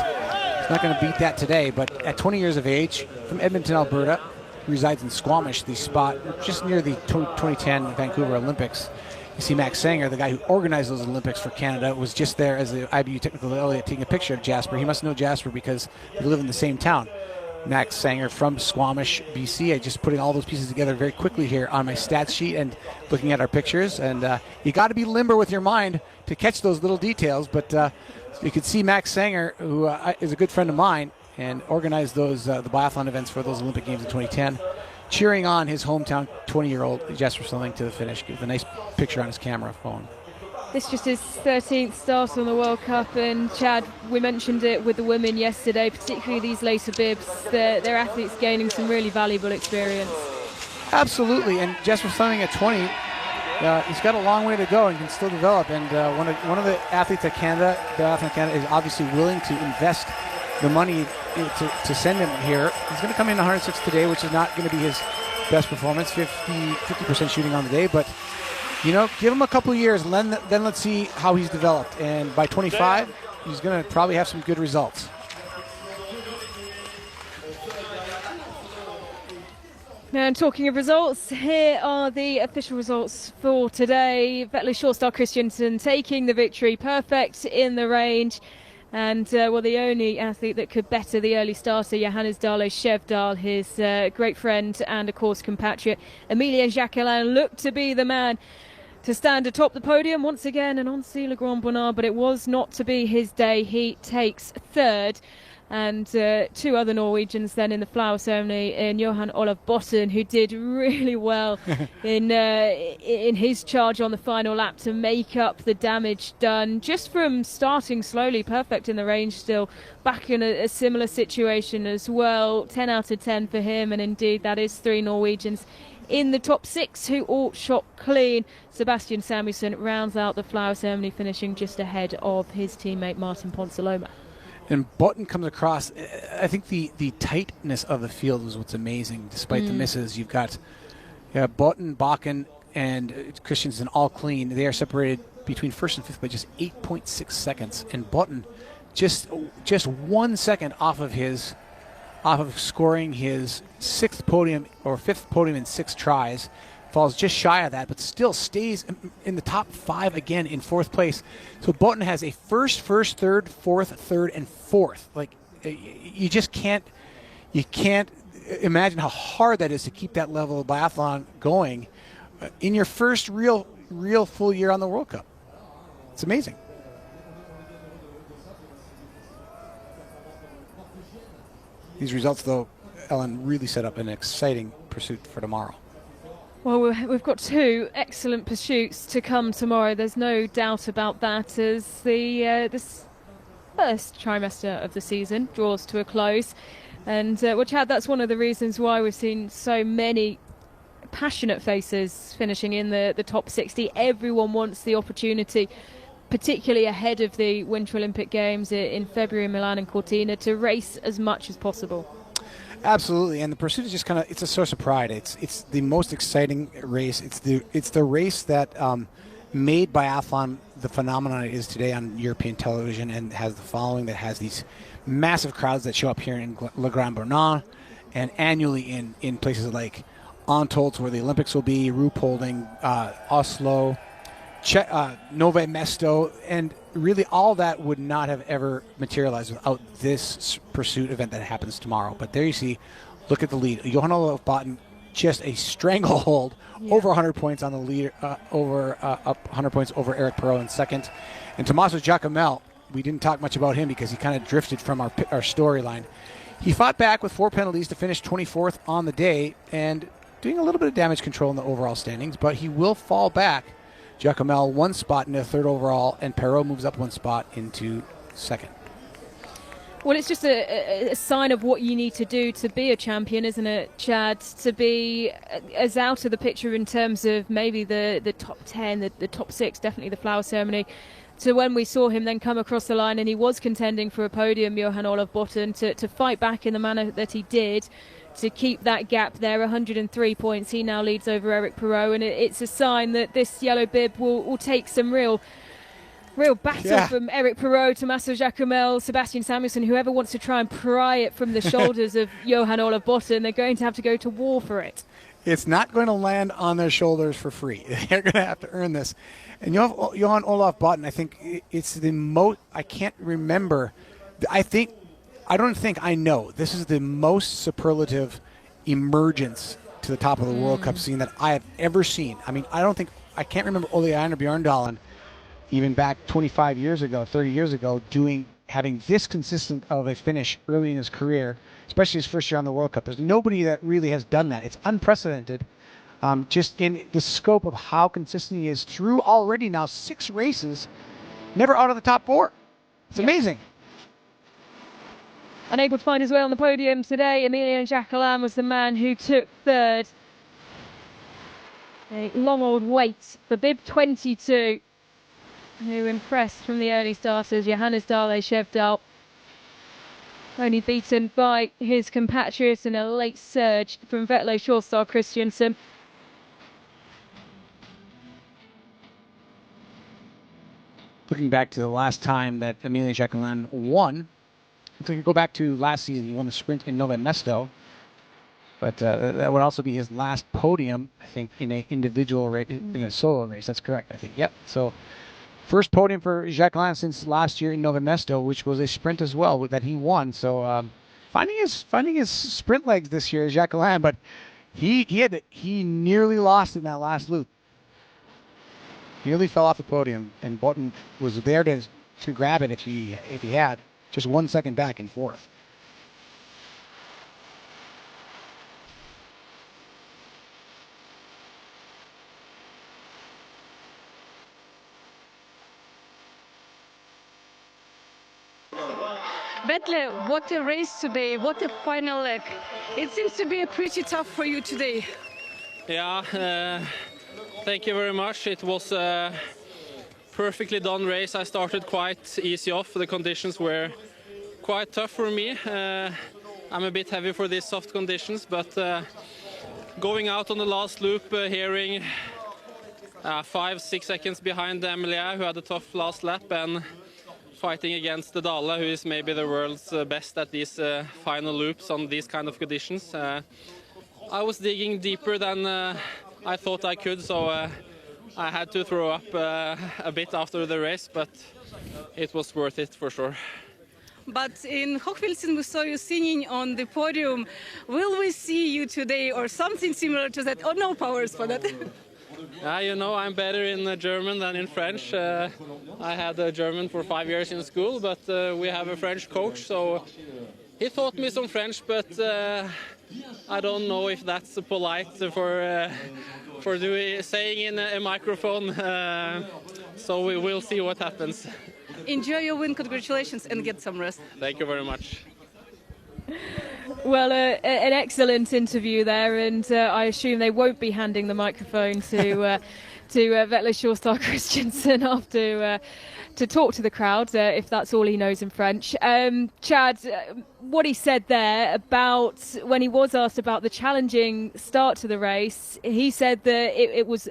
He's not going to beat that today, but at 20 years of age, from Edmonton, Alberta, resides in Squamish, the spot just near the 2010 Vancouver Olympics. You see Max Sanger, the guy who organized those Olympics for Canada, was just there as the IBU technical delegate taking a picture of Jasper. He must know Jasper because they live in the same town. Max Sanger from Squamish, BC. I just putting all those pieces together very quickly here on my stats sheet and looking at our pictures. And you got to be limber with your mind to catch those little details. But you could see Max Sanger, who is a good friend of mine, and organized those the biathlon events for those Olympic Games in 2010, cheering on his hometown 20-year-old Jesper Fleming to the finish. Give a nice picture on his camera phone. This just his 13th start on the World Cup, and Chad, we mentioned it with the women yesterday, particularly these later bibs. Their athletes gaining some really valuable experience. Absolutely, and Jesper Fleming at 20, he's got a long way to go and can still develop. And one of the athletes at Canada, Biathlon Canada, is obviously willing to invest the money to send him here. He's going to come in 106 today, which is not going to be his best performance, 50% shooting on the day, but give him a couple of years, and then let's see how he's developed. And by 25, he's going to probably have some good results. And talking of results, here are the official results for today. Vetley Shortstar Christensen taking the victory, perfect in the range. And, the only athlete that could better the early starter, Johannes Dale Skjevdal, his great friend and, of course, compatriot, Emilien Jacquelin, looked to be the man to stand atop the podium once again, and Annecy Le Grand Bonnard, but it was not to be his day. He takes 3rd. And 2 other Norwegians then in the flower ceremony, in Johan Olav Botten, who did really well in his charge on the final lap to make up the damage done just from starting slowly, perfect in the range still, back in a similar situation as well. 10 out of 10 for him, and indeed that is 3 Norwegians in the top 6 who all shot clean. Sebastian Samuelsson rounds out the flower ceremony, finishing just ahead of his teammate Martin Ponsaloma. And Botten comes across, I think the tightness of the field was what's amazing, despite the misses. You've got Botten, Bakken, and Christensen all clean. They are separated between 1st and 5th by just 8.6 seconds. And Botten just 1 second off of scoring his 6th podium or 5th podium in 6 tries. Falls just shy of that, but still stays in the top 5 again in 4th place. So Botten has a first, 3rd, 4th, 3rd, and 4th. Like, you just can't imagine how hard that is to keep that level of biathlon going in your first real full year on the World Cup. It's amazing. These results, though, Ellen, really set up an exciting pursuit for tomorrow. Well, we've got 2 excellent pursuits to come tomorrow. There's no doubt about that, as this first trimester of the season draws to a close. And, Chad, that's one of the reasons why we've seen so many passionate faces finishing in the top 60. Everyone wants the opportunity, particularly ahead of the Winter Olympic Games in February in Milan and Cortina, to race as much as possible. Absolutely, and the pursuit is just it's a source of pride. It's the most exciting race. It's the race that made biathlon the phenomenon it is today on European television, and has the following that has these massive crowds that show up here in Le Grand Bornand and annually in places like Antolz, where the Olympics will be, Ruhpolding, Oslo, Nove Mesto, and really all that would not have ever materialized without this pursuit event that happens tomorrow. But there you see, look at the lead. Johan Olof Botten, just a stranglehold, over 100 points on the leader, up 100 points over Eric Perrault in second. And Tommaso Giacomel, we didn't talk much about him because he kind of drifted from our storyline. He fought back with 4 penalties to finish 24th on the day and doing a little bit of damage control in the overall standings, but he will fall back. Giacomel 1 spot into 3rd overall, and Perrault moves up 1 spot into 2nd. Well, it's just a sign of what you need to do to be a champion, isn't it, Chad? To be as out of the picture in terms of maybe the top 10, the top 6, definitely the flower ceremony, to when we saw him then come across the line and he was contending for a podium, Johan Olof Botten, to fight back in the manner that he did, to keep that gap there, 103 points. He now leads over Eric Perrault, and it's a sign that this yellow bib will take some real battle from Eric Perrault, Tommaso Giacomel, Sebastian Samuelsson, whoever wants to try and pry it from the shoulders of Johan Olof Botten. They're going to have to go to war for it. It's not going to land on their shoulders for free. They're going to have to earn this. And Johan Olof Botten, I think it's the most, I can't remember, I know this is the most superlative emergence to the top of the World Cup scene that I have ever seen. I mean, I can't remember Ole Einar Bjørndalen even back 25 years ago, 30 years ago, having this consistent of a finish early in his career, especially his first year on the World Cup. There's nobody that really has done that. It's unprecedented, just in the scope of how consistent he is through already now 6 races, never out of the top 4. It's amazing. Unable to find his way on the podium today, Emilien Jacquelin was the man who took 3rd. A long old wait for bib 22. Who impressed from the early starters, Johannes Dale Shevdal, only beaten by his compatriot in a late surge from Vetle Sjåstad Christiansen. Looking back to the last time that Emilien Jacquelin won, if we could go back to last season, he won the sprint in Nove Mesto, but that would also be his last podium, I think, in an individual race, in a solo race. That's correct, I think. Yep. So first podium for Jacquelin since last year in Nove Mesto, which was a sprint as well that he won. So finding his sprint legs this year, Jacquelin, but he nearly lost in that last loop. Nearly fell off the podium, and Botten was there to grab it if he had. Just 1 second back in 4th. Vetle, what a race today, what a final leg. It seems to be pretty tough for you today. Yeah, thank you very much. It was a perfectly done race. I started quite easy off. The conditions were quite tough for me. I'm a bit heavy for these soft conditions, but going out on the last loop, hearing 5-6 seconds behind Emilia, who had a tough last lap, and fighting against the Dale, who is maybe the world's best at these final loops on these kind of conditions. I was digging deeper than I thought I could, so I had to throw up a bit after the race, but it was worth it for sure. But in Hochfilzen we saw you singing on the podium. Will we see you today or something similar to that? Or no powers for that? You know, I'm better in German than in French. I had German for 5 years in school, but we have a French coach, so he taught me some French, but I don't know if that's polite for saying in a microphone. So we will see what happens. Enjoy your win, congratulations, and get some rest. Thank you very much. Well, an excellent interview there, and I assume they won't be handing the microphone to to Vetle Shawstar Christensen after to talk to the crowd, if that's all he knows in French. Chad, what he said there about when he was asked about the challenging start to the race, he said that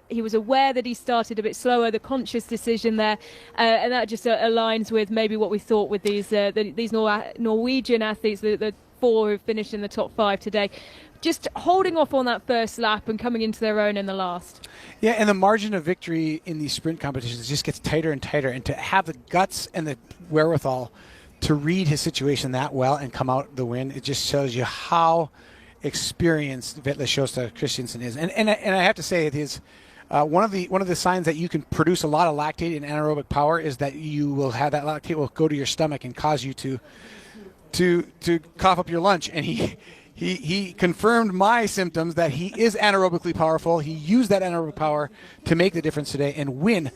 he was aware that he started a bit slower, the conscious decision there, and that just aligns with maybe what we thought with these Norwegian athletes, the 4 who finished in the top 5 today. Just holding off on that first lap and coming into their own in the last. Yeah, and the margin of victory in these sprint competitions just gets tighter and tighter, and to have the guts and the wherewithal to read his situation that well and come out the win, it just shows you how experienced Vetle Shawstar Christensen is. And I have to say, it is one of the signs that you can produce a lot of lactate and anaerobic power is that you will have that lactate will go to your stomach and cause you to cough up your lunch. And he confirmed my symptoms that he is anaerobically powerful. He used that anaerobic power to make the difference today and win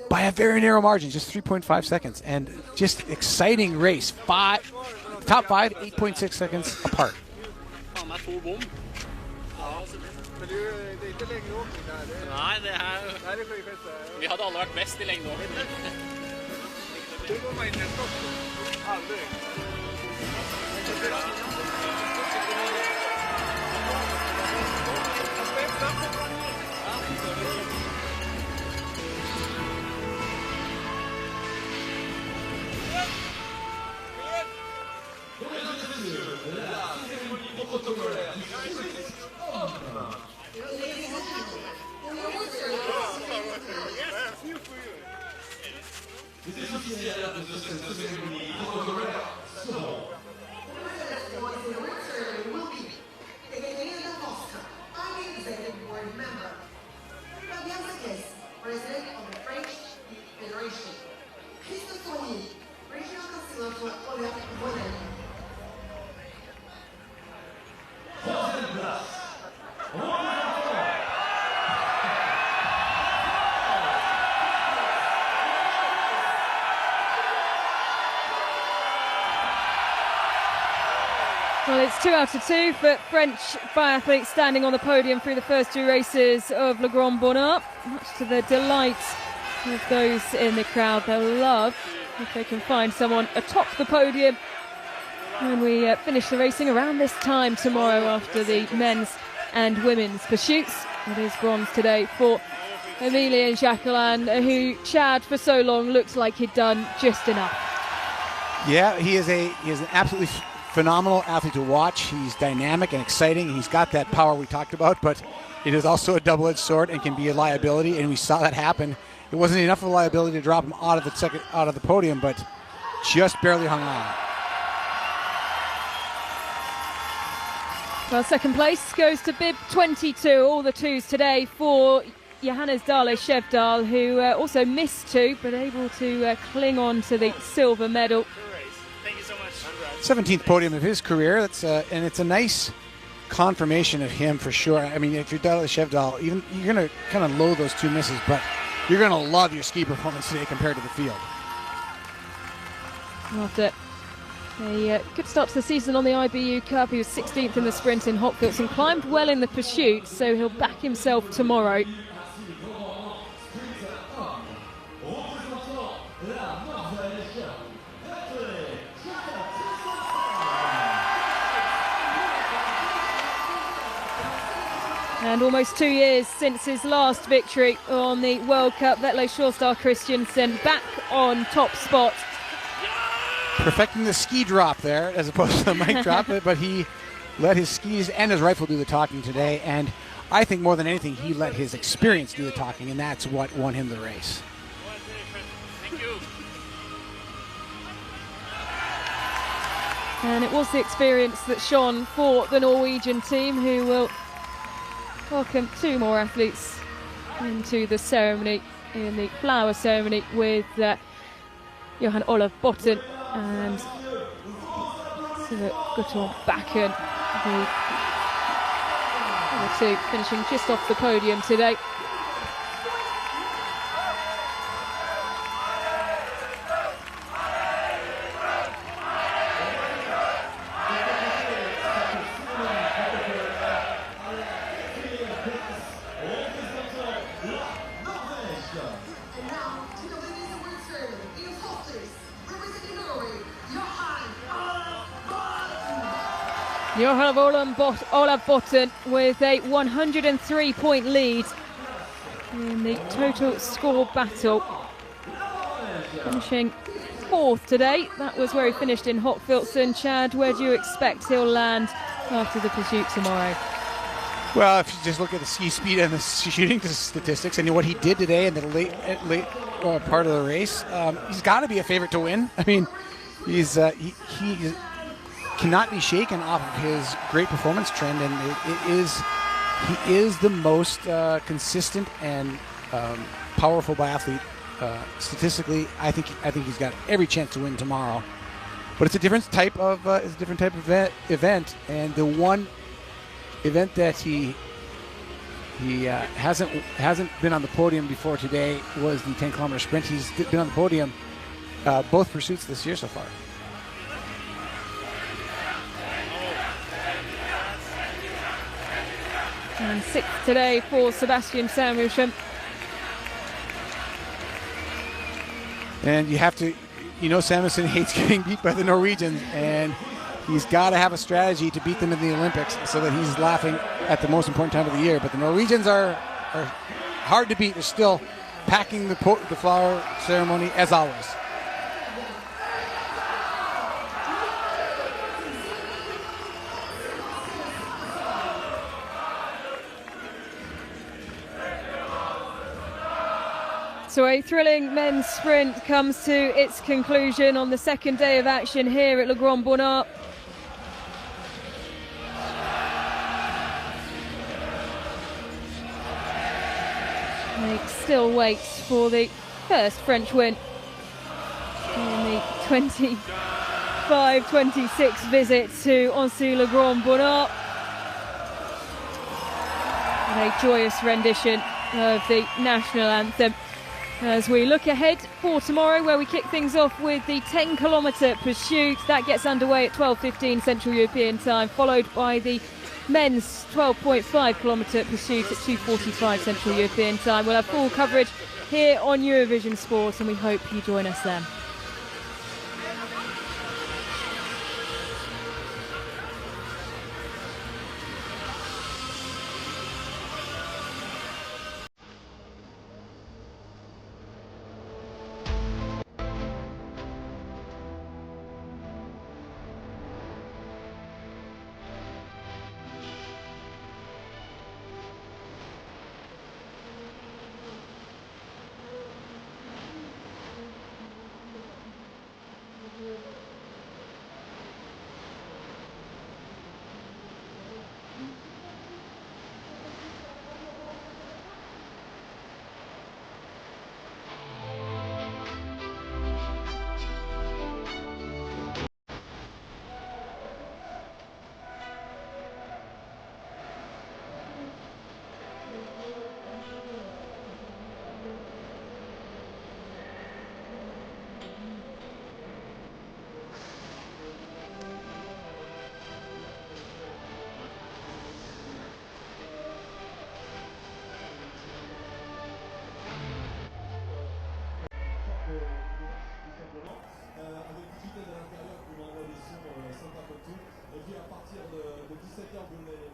by a very narrow margin, just 3.5 seconds. And just exciting race. Top 5, 8.6 seconds apart. Vi hadde alle vært best I lengde også. Well, it's 2 out of 2 for French biathletes standing on the podium through the first 2 races of Le Grand Bonnat, much to the delight of those in the crowd. They'll love if they can find someone atop the podium when we finish the racing around this time tomorrow after the men's and women's pursuits. It is bronze today for Emilien Jacquelin, who Chad for so long looked like he'd done just enough. Yeah, he is an absolutely phenomenal athlete to watch. He's dynamic and exciting. He's got that power we talked about, but it is also a double-edged sword and can be a liability, and we saw that happen. It wasn't enough of a liability to drop him out of the podium, but just barely hung on. Well, second place goes to bib 22, all the 2s today for Johannes Dale Chevdal, who also missed 2, but able to cling on to the silver medal. 17th podium of his career. That's and it's a nice confirmation of him for sure. I mean, if you're Dale Chevdal, even you're going to kind of loathe those 2 misses, but you're going to love your ski performance today compared to the field. After a good start to the season on the IBU Cup, he was 16th in the sprint in Hotfields and climbed well in the pursuit, so he'll back himself tomorrow. And almost 2 years since his last victory on the World Cup, Vetle Shawstar Christensen back on top spot. Perfecting the ski drop there as opposed to the mic drop, but he let his skis and his rifle do the talking today, and I think more than anything he let his experience do the talking, and that's what won him the race. Thank you. And it was the experience that shone for the Norwegian team, who will welcome 2 more athletes into the ceremony, in the flower ceremony, with Johan Olav Botten and Sivert Guttorm Bakken, the 2 finishing just off the podium today. Johan Olav Botten with a 103-point lead in the total score battle. Finishing fourth today. That was where he finished in Hochfilzen. Chad, where do you expect he'll land after the pursuit tomorrow? Well, if you just look at the ski speed and the shooting statistics and what he did today in the late part of the race, he's got to be a favorite to win. I mean, he cannot be shaken off of his great performance trend, and he is the most consistent and powerful biathlete statistically. I think he's got every chance to win tomorrow. But it's a different type of event, and the one event that he hasn't been on the podium before today was the 10-kilometer sprint. He's been on the podium both pursuits this year so far. And sixth today for Sebastian Samuelsson. And you have to, Samuelsson hates getting beat by the Norwegians, and he's got to have a strategy to beat them in the Olympics so that he's laughing at the most important time of the year. But the Norwegians are hard to beat. They're still packing the flower ceremony as always. So a thrilling men's sprint comes to its conclusion on the second day of action here at Le Grand Bonnat. They still wait for the first French win in the 25-26 visit to Annecy Le Grand Bonnat. And a joyous rendition of the national anthem. As we look ahead for tomorrow, where we kick things off with the 10-kilometre pursuit. That gets underway at 12:15 Central European time, followed by the men's 12.5-kilometre pursuit at 2:45 Central European time. We'll have full coverage here on Eurovision Sport, and we hope you join us then. Avec 18 à l'intérieur pour l'envoi des sons sympa comme tout. Et puis à partir de 17h, vous venez